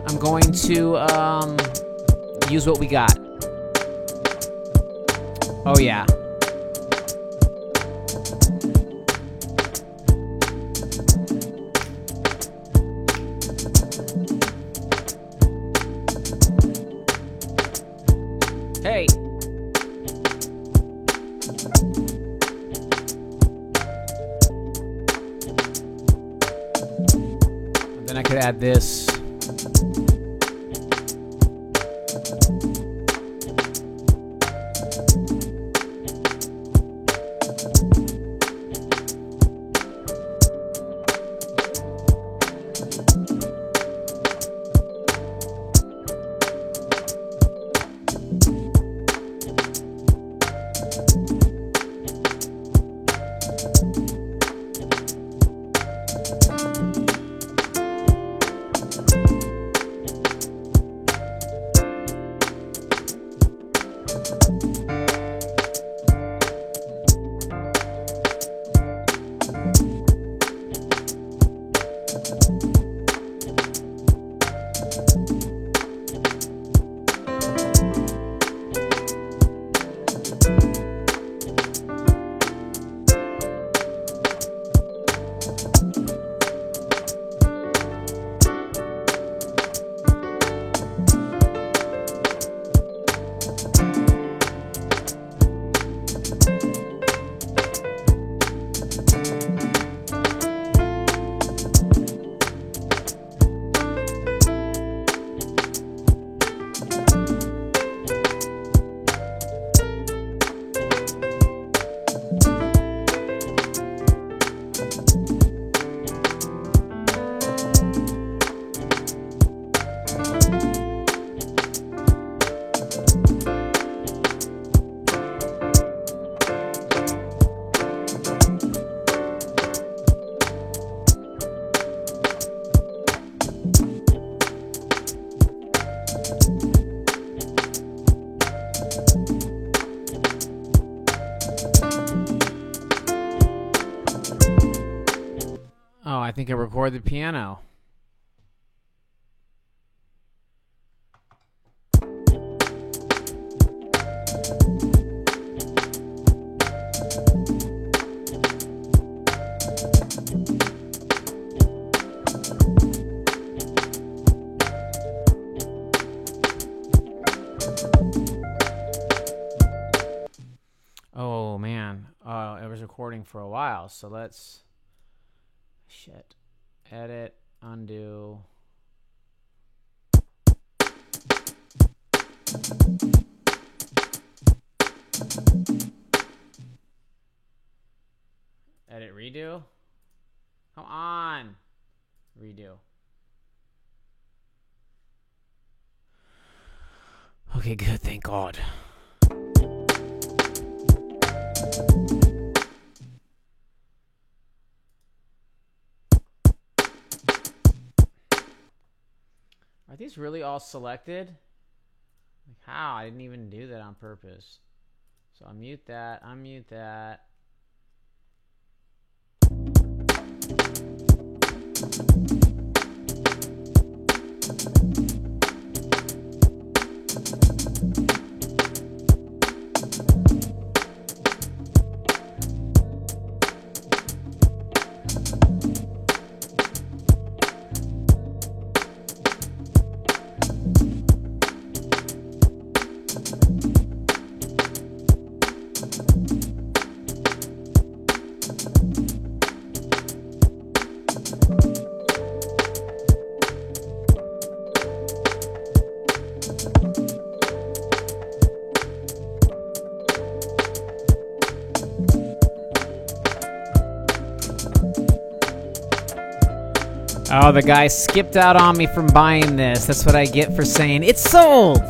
I'm going to use what we got. Oh, yeah. Hey. Then I could add this. Oh, I think I recorded the piano. Oh, man. It was recording for a while, so let's... Shit. Edit, undo. Edit, redo. Come on. Redo. Okay, good. Thank God. Are these really all selected? Like how? I didn't even do that on purpose. So I'll mute that. Unmute that. Oh, the guy skipped out on me from buying this. That's what I get for saying it's sold.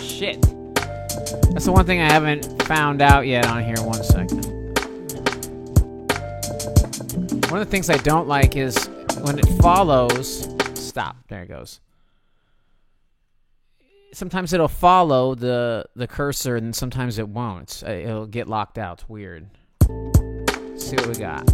Shit. That's the one thing I haven't found out yet on here. 1 second. One of the things I don't like is when it follows. Stop. There it goes. Sometimes it'll follow the cursor, and sometimes it won't. It'll get locked out. It's weird. Let's see what we got.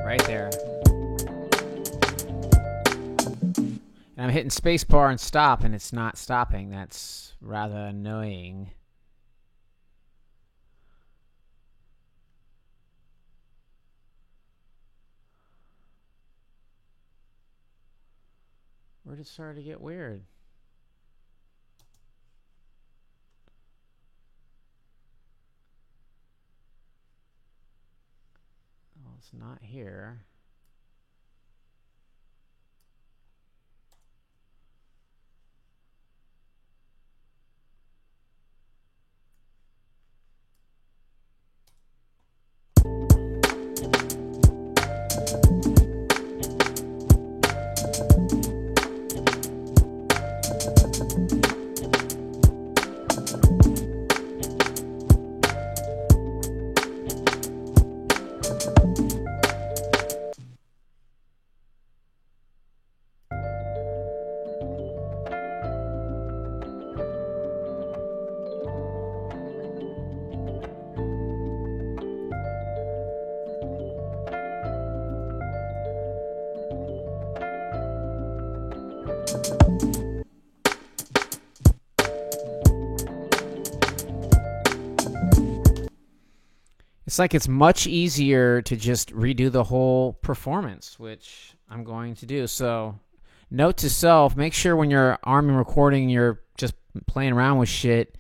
Right there. And I'm hitting spacebar and stop, and it's not stopping. That's rather annoying. Where did it start to get weird? Well, it's not here. It's like it's much easier to just redo the whole performance, which I'm going to do. So, note to self, make sure when you're arming recording, you're just playing around with shit,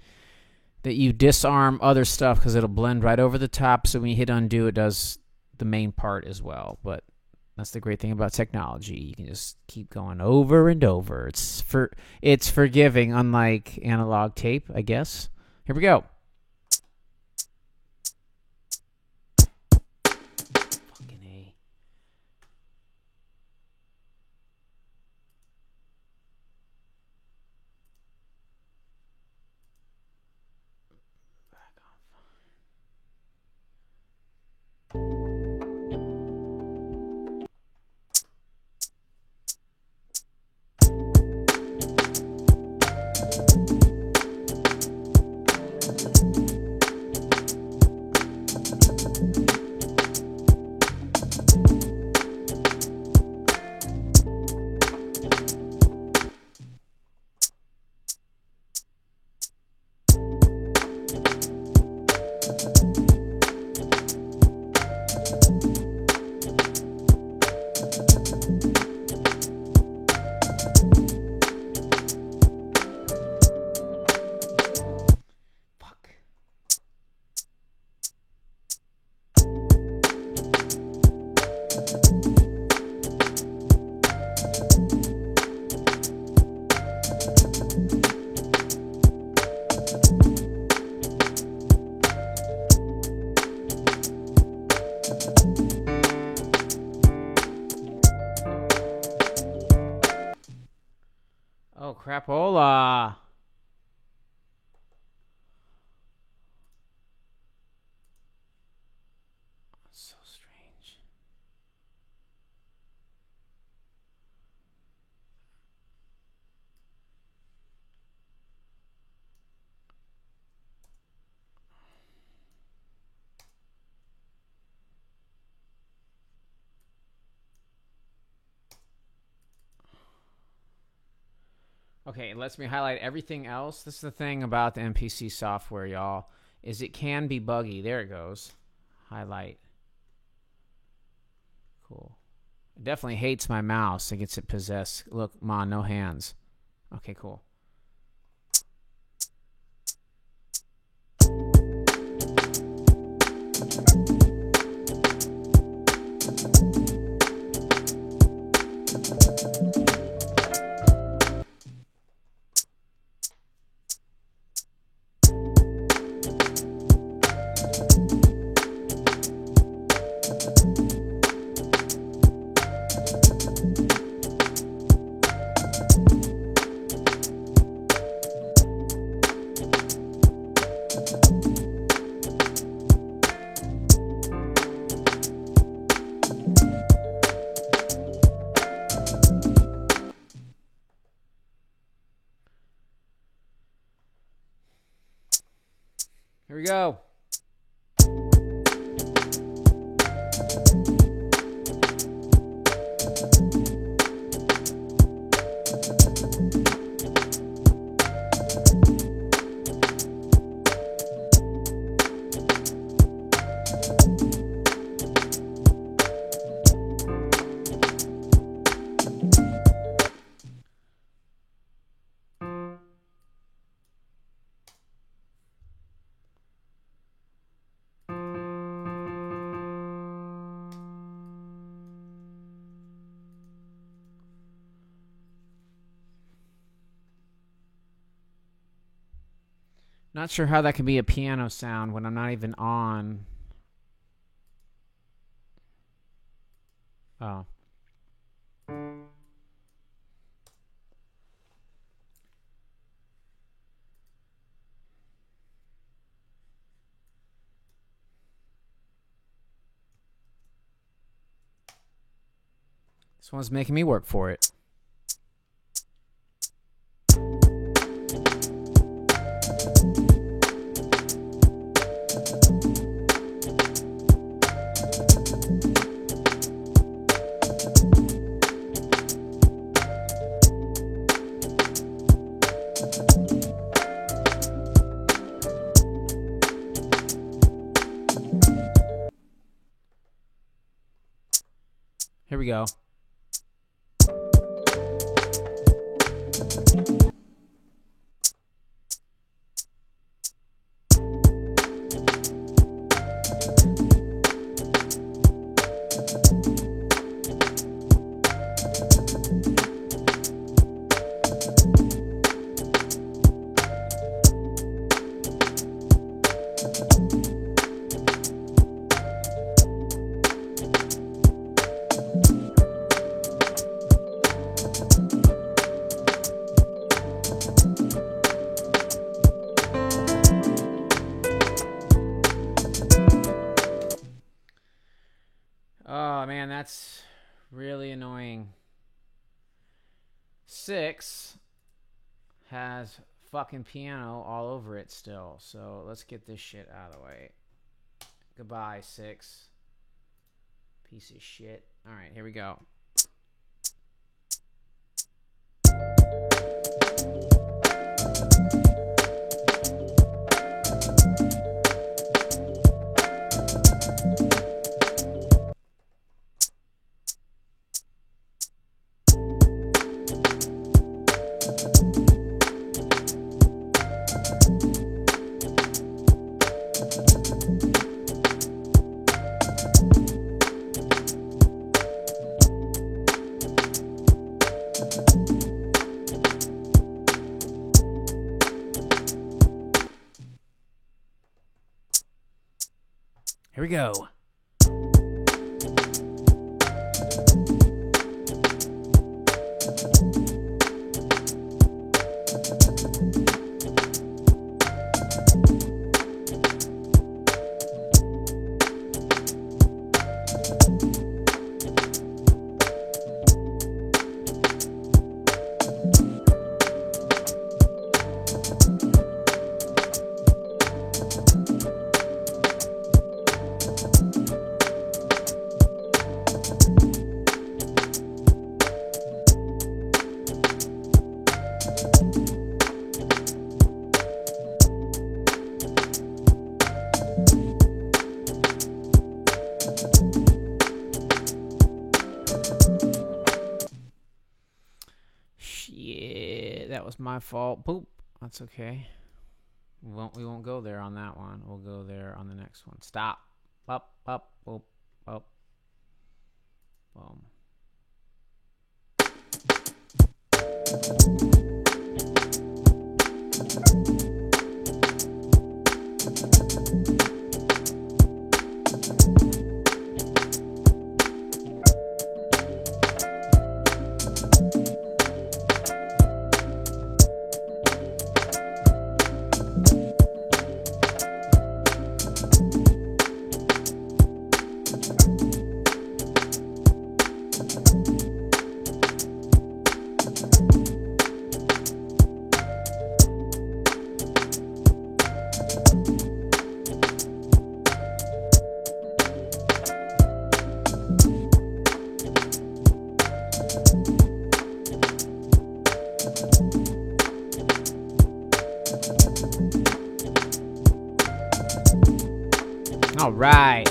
that you disarm other stuff because it'll blend right over the top. So when you hit undo, it does the main part as well. But that's the great thing about technology. You can just keep going over and over. It's forgiving, unlike analog tape, I guess. Here we go. Fucking A. Oh, crapola. Okay, it lets me highlight everything else. This is the thing about the MPC software, y'all, is it can be buggy. There it goes. Highlight. Cool. It definitely hates my mouse. It gets it possessed. Look, Ma, no hands. Okay, cool. Here we go. Not sure how that can be a piano sound when I'm not even on. Oh. This one's making me work for it. Here we go. Oh, man, that's really annoying. 6 has fucking piano all over it still. So let's get this shit out of the way. Goodbye, 6. Piece of shit. All right, here we go. Here we go. was my fault. Boop. That's okay. We won't go there on that one. We'll go there on the next one. Stop. Up, up, boop, up. Boom. All right.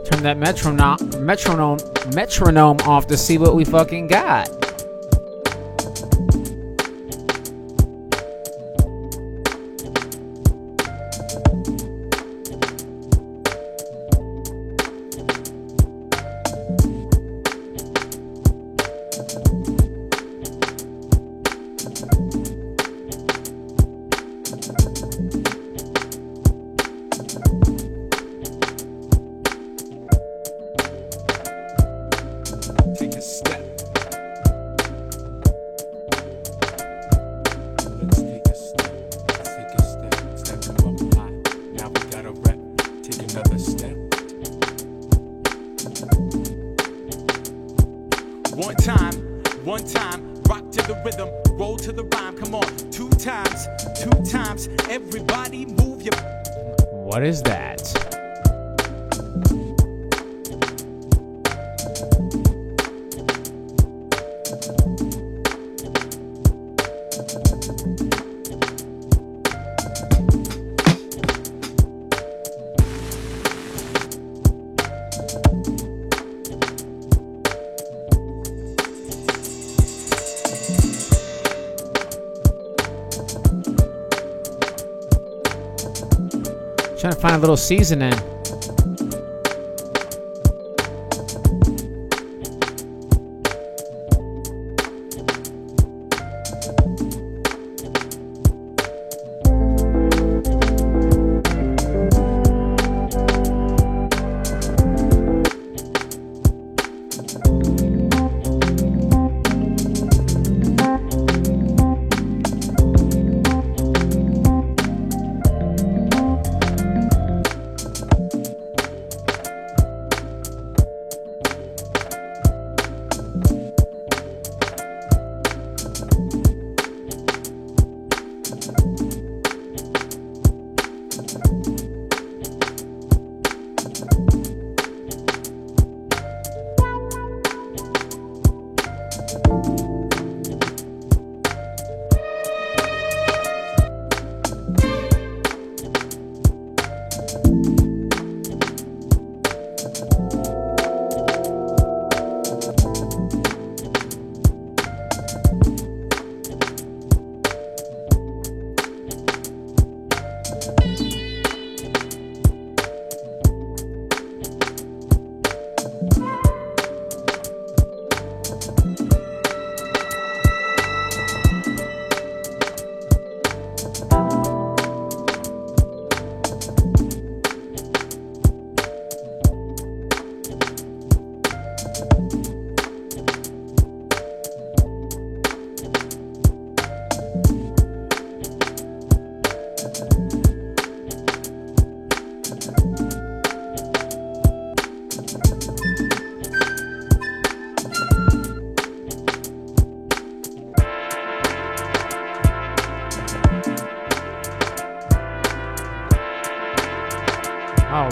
Turn that metronome off to see what we fucking got. One time, rock to the rhythm, roll to the rhyme. Come on, two times, everybody move your... What is that? Trying to find a little seasoning.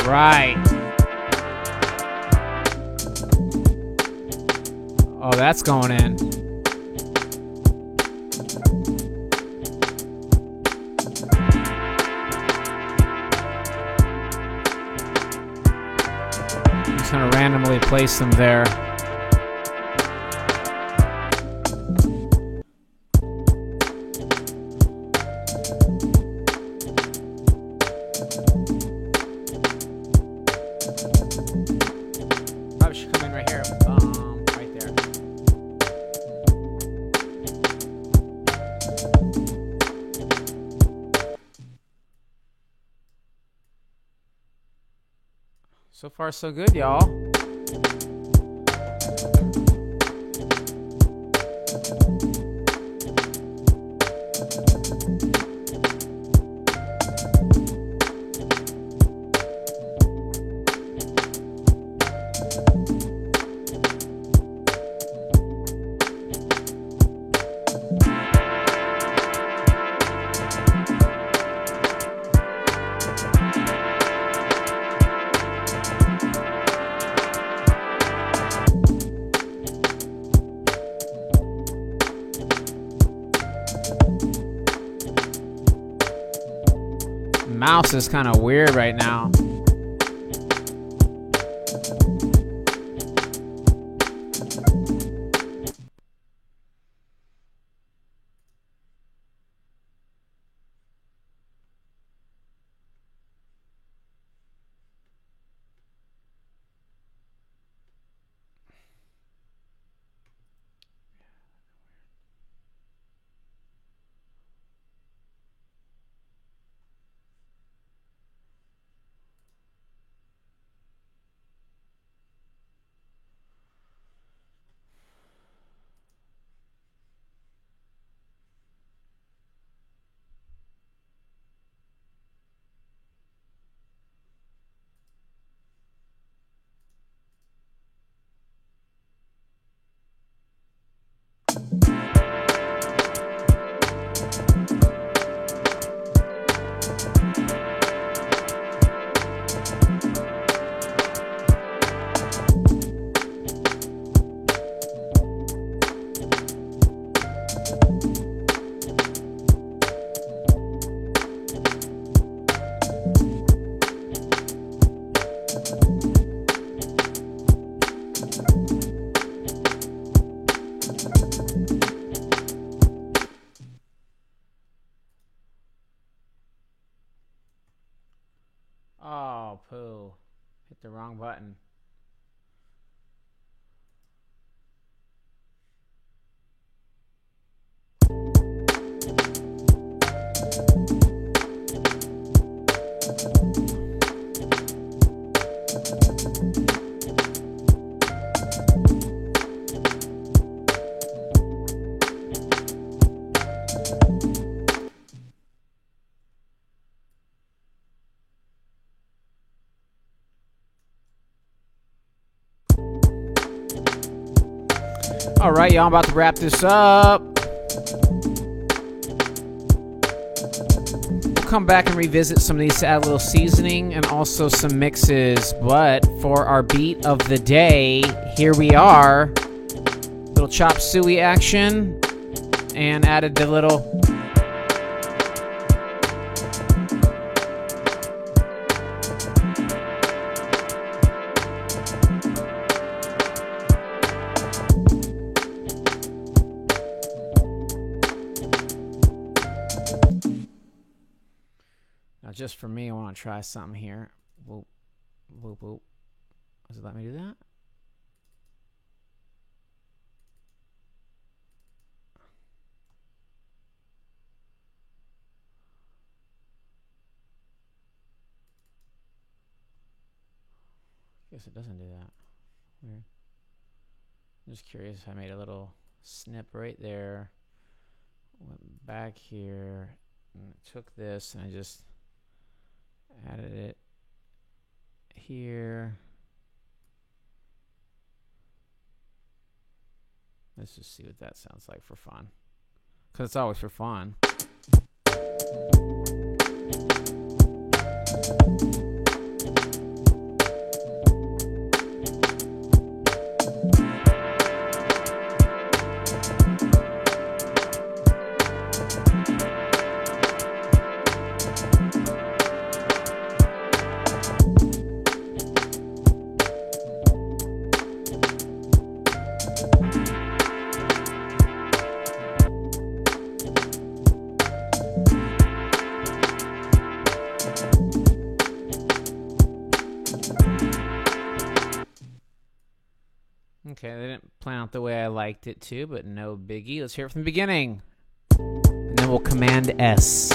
right. Oh, that's going in. I'm just going to randomly place them there. Probably should come in right here. Right there. So far, so good, y'all. Mouse is kind of weird right now. Oh, poo. Hit the wrong button. All right, y'all, I'm about to wrap this up. We'll come back and revisit some of these to add a little seasoning and also some mixes. But for our beat of the day, here we are. Little chop suey action and added the little... Now, just for me, I want to try something here. Whoop, whoop, whoop. Does it let me do that? Guess it doesn't do that. Weird. I'm just curious if I made a little snip right there. Went back here and took this and I just added it here. Let's just see what that sounds like for fun. Because it's always for fun. out the way I liked it to, but no biggie. Let's hear it from the beginning. And then we'll Command S.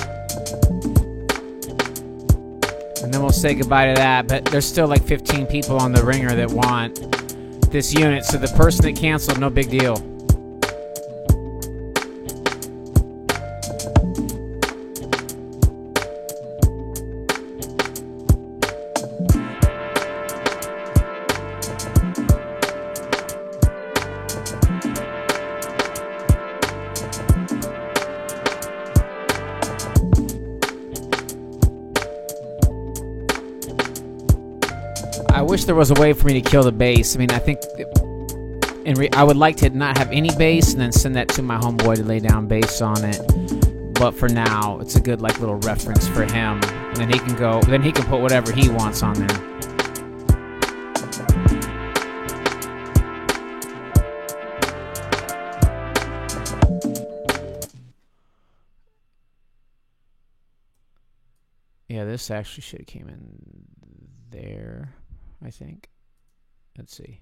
And then we'll say goodbye to that, but there's still like 15 people on the ringer that want this unit, so the person that canceled, no big deal. I wish there was a way for me to kill the base. I mean, I think I would like to not have any base and then send that to my homeboy to lay down base on it. But for now, it's a good like little reference for him. And then he can go. Then he can put whatever he wants on there. Yeah, this actually should have came in there, I think. Let's see.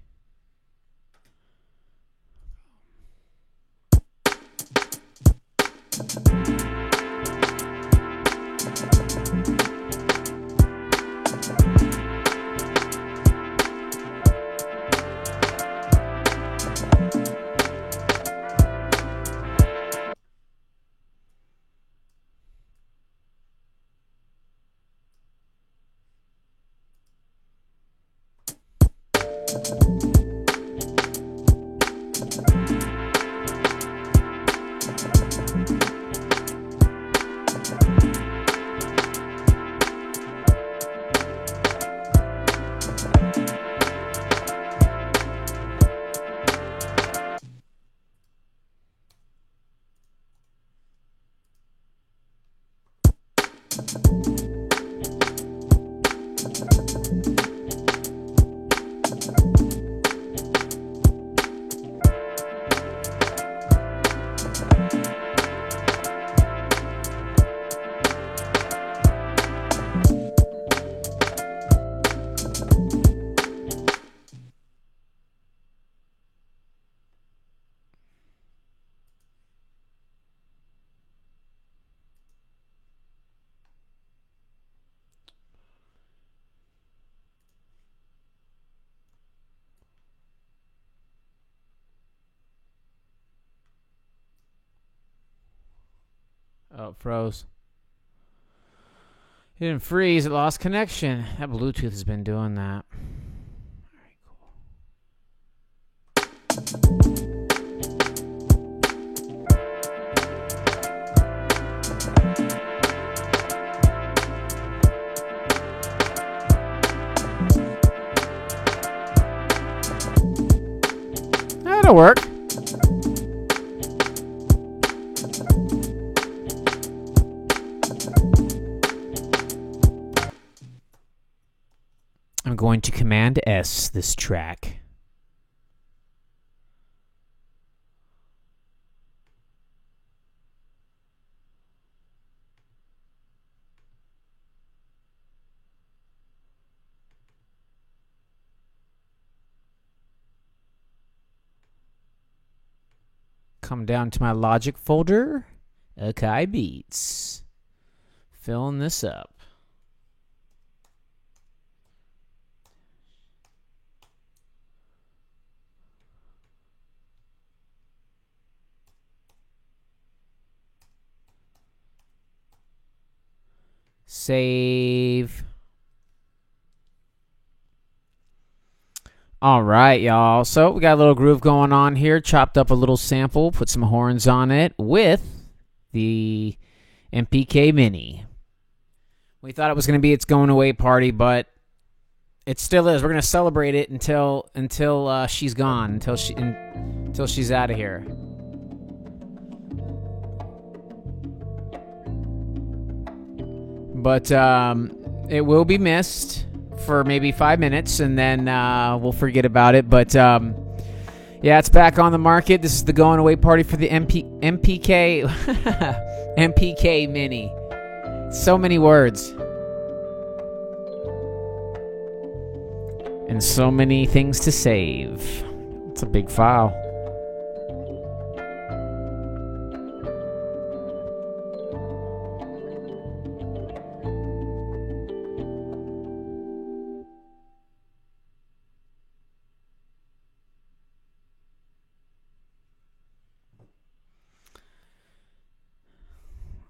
Oh, it froze. It didn't freeze. It lost connection. That Bluetooth has been doing that. All right, cool. That'll work. I'm going to Command S this track. Come down to my Logic folder. Akai Beats. Filling this up. Save. All right, y'all. So we got a little groove going on here. Chopped up a little sample, put some horns on it with the MPK Mini. We thought it was going to be its going away party, but it still is. We're going to celebrate it until she's gone, until she's out of here. But it will be missed for maybe 5 minutes, and then we'll forget about it. But yeah, it's back on the market. This is the going away party for the MPK MPK Mini. So many words and so many things to save. It's a big file.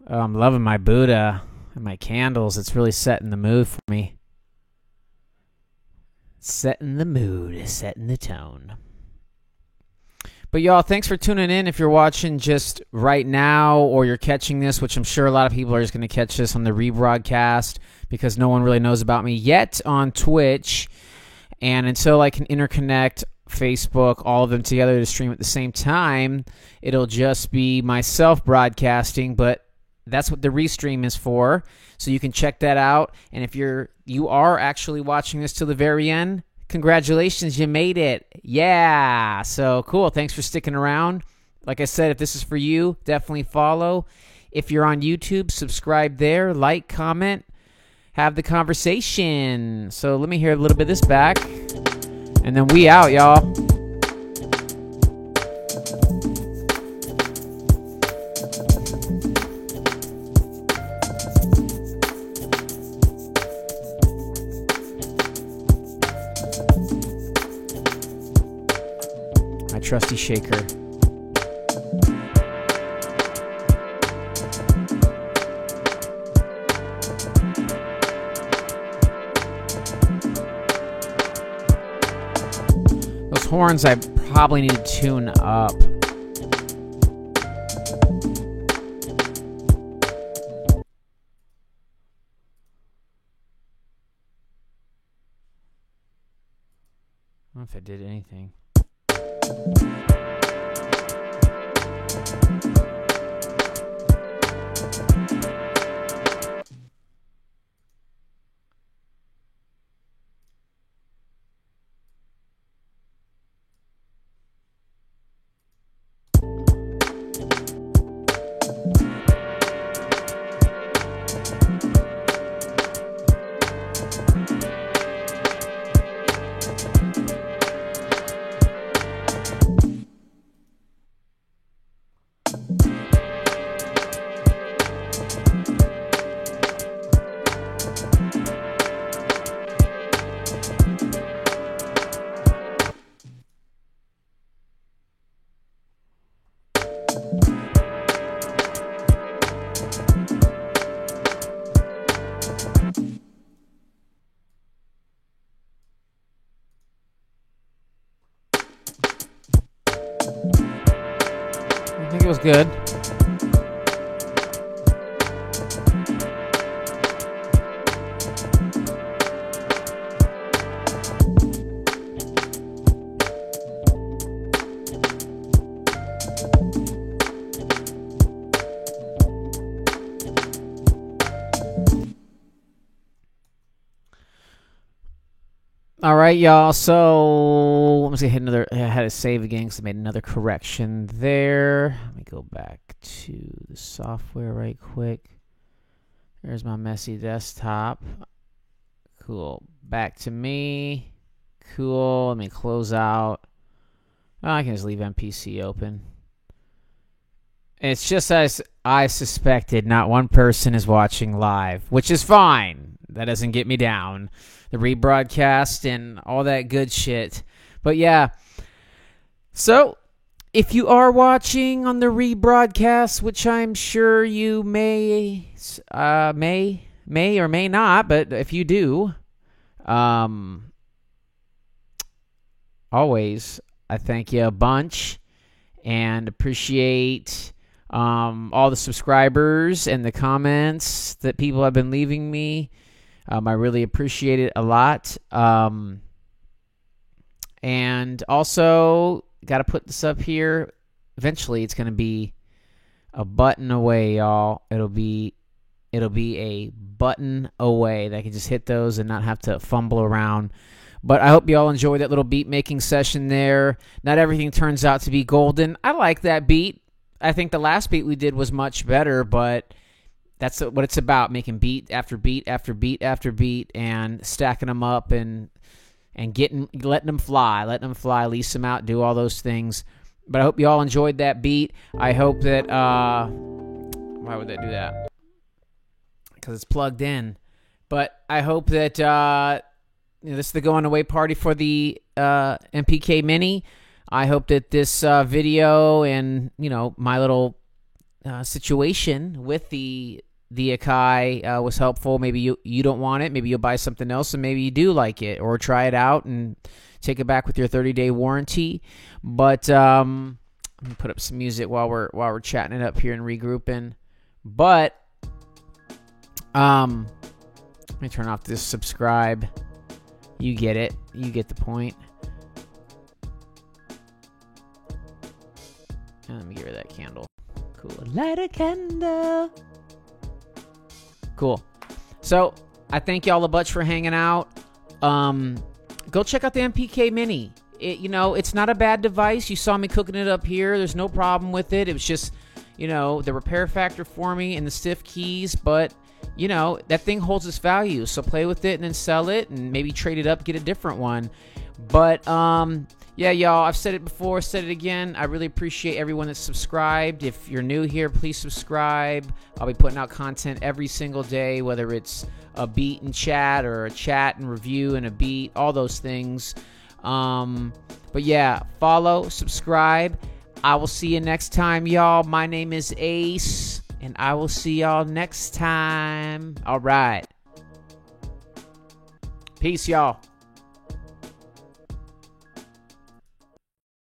Oh, I'm loving my Buddha and my candles. It's really setting the mood for me. Setting the mood, setting the tone. But y'all, thanks for tuning in. If you're watching just right now or you're catching this, which I'm sure a lot of people are just going to catch this on the rebroadcast because no one really knows about me yet on Twitch. And until I can interconnect Facebook, all of them together to stream at the same time, it'll just be myself broadcasting, but that's what the restream is for. So you can check that out. And if you are actually watching this till the very end, congratulations, you made it. Yeah. So cool. Thanks for sticking around. Like I said, if this is for you, definitely follow. If you're on YouTube, subscribe there, like, comment, have the conversation. So let me hear a little bit of this back. And then we out, y'all. My trusty shaker. Those horns I probably need to tune up. I don't know if I did anything. I think it was good. All right, y'all. So I'm just gonna hit another. I had to save again because I made another correction there. Let me go back to the software right quick. There's my messy desktop. Cool. Back to me. Cool. Let me close out. Oh, I can just leave MPC open. It's just as I suspected. Not one person is watching live, which is fine. That doesn't get me down. The rebroadcast and all that good shit. But yeah. So, if you are watching on the rebroadcast, which I'm sure you may or may not, but if you do, always, I thank you a bunch and appreciate all the subscribers and the comments that people have been leaving me. I really appreciate it a lot. And also, got to put this up here. Eventually, it's going to be a button away, y'all. It'll be a button away that I can just hit those and not have to fumble around. But I hope you all enjoyed that little beat making session there. Not everything turns out to be golden. I like that beat. I think the last beat we did was much better, but that's what it's about, making beat after beat after beat after beat and stacking them up and letting them fly, lease them out, do all those things. But I hope you all enjoyed that beat. I hope that why would that do that? Because it's plugged in. But I hope that this is the going away party for the MPK Mini. I hope that this video and my little situation with the Akai was helpful. Maybe you don't want it. Maybe you'll buy something else, and maybe you do like it, or try it out and take it back with your 30-day warranty. But let me put up some music while we're chatting it up here and regrouping. But let me turn off this subscribe. You get it. You get the point. And let me get rid of that candle. Cool. Light a candle. Cool. So I thank y'all a bunch for hanging out. Go check out the MPK Mini. It's not a bad device. You saw me cooking it up here. There's no problem with it. It was just, the repair factor for me and the stiff keys. But, that thing holds its value. So play with it and then sell it and maybe trade it up, get a different one. But, yeah, y'all, I've said it before, said it again. I really appreciate everyone that's subscribed. If you're new here, please subscribe. I'll be putting out content every single day, whether it's a beat and chat or a chat and review and a beat, all those things. But yeah, follow, subscribe. I will see you next time, y'all. My name is Ace, and I will see y'all next time. All right. Peace, y'all.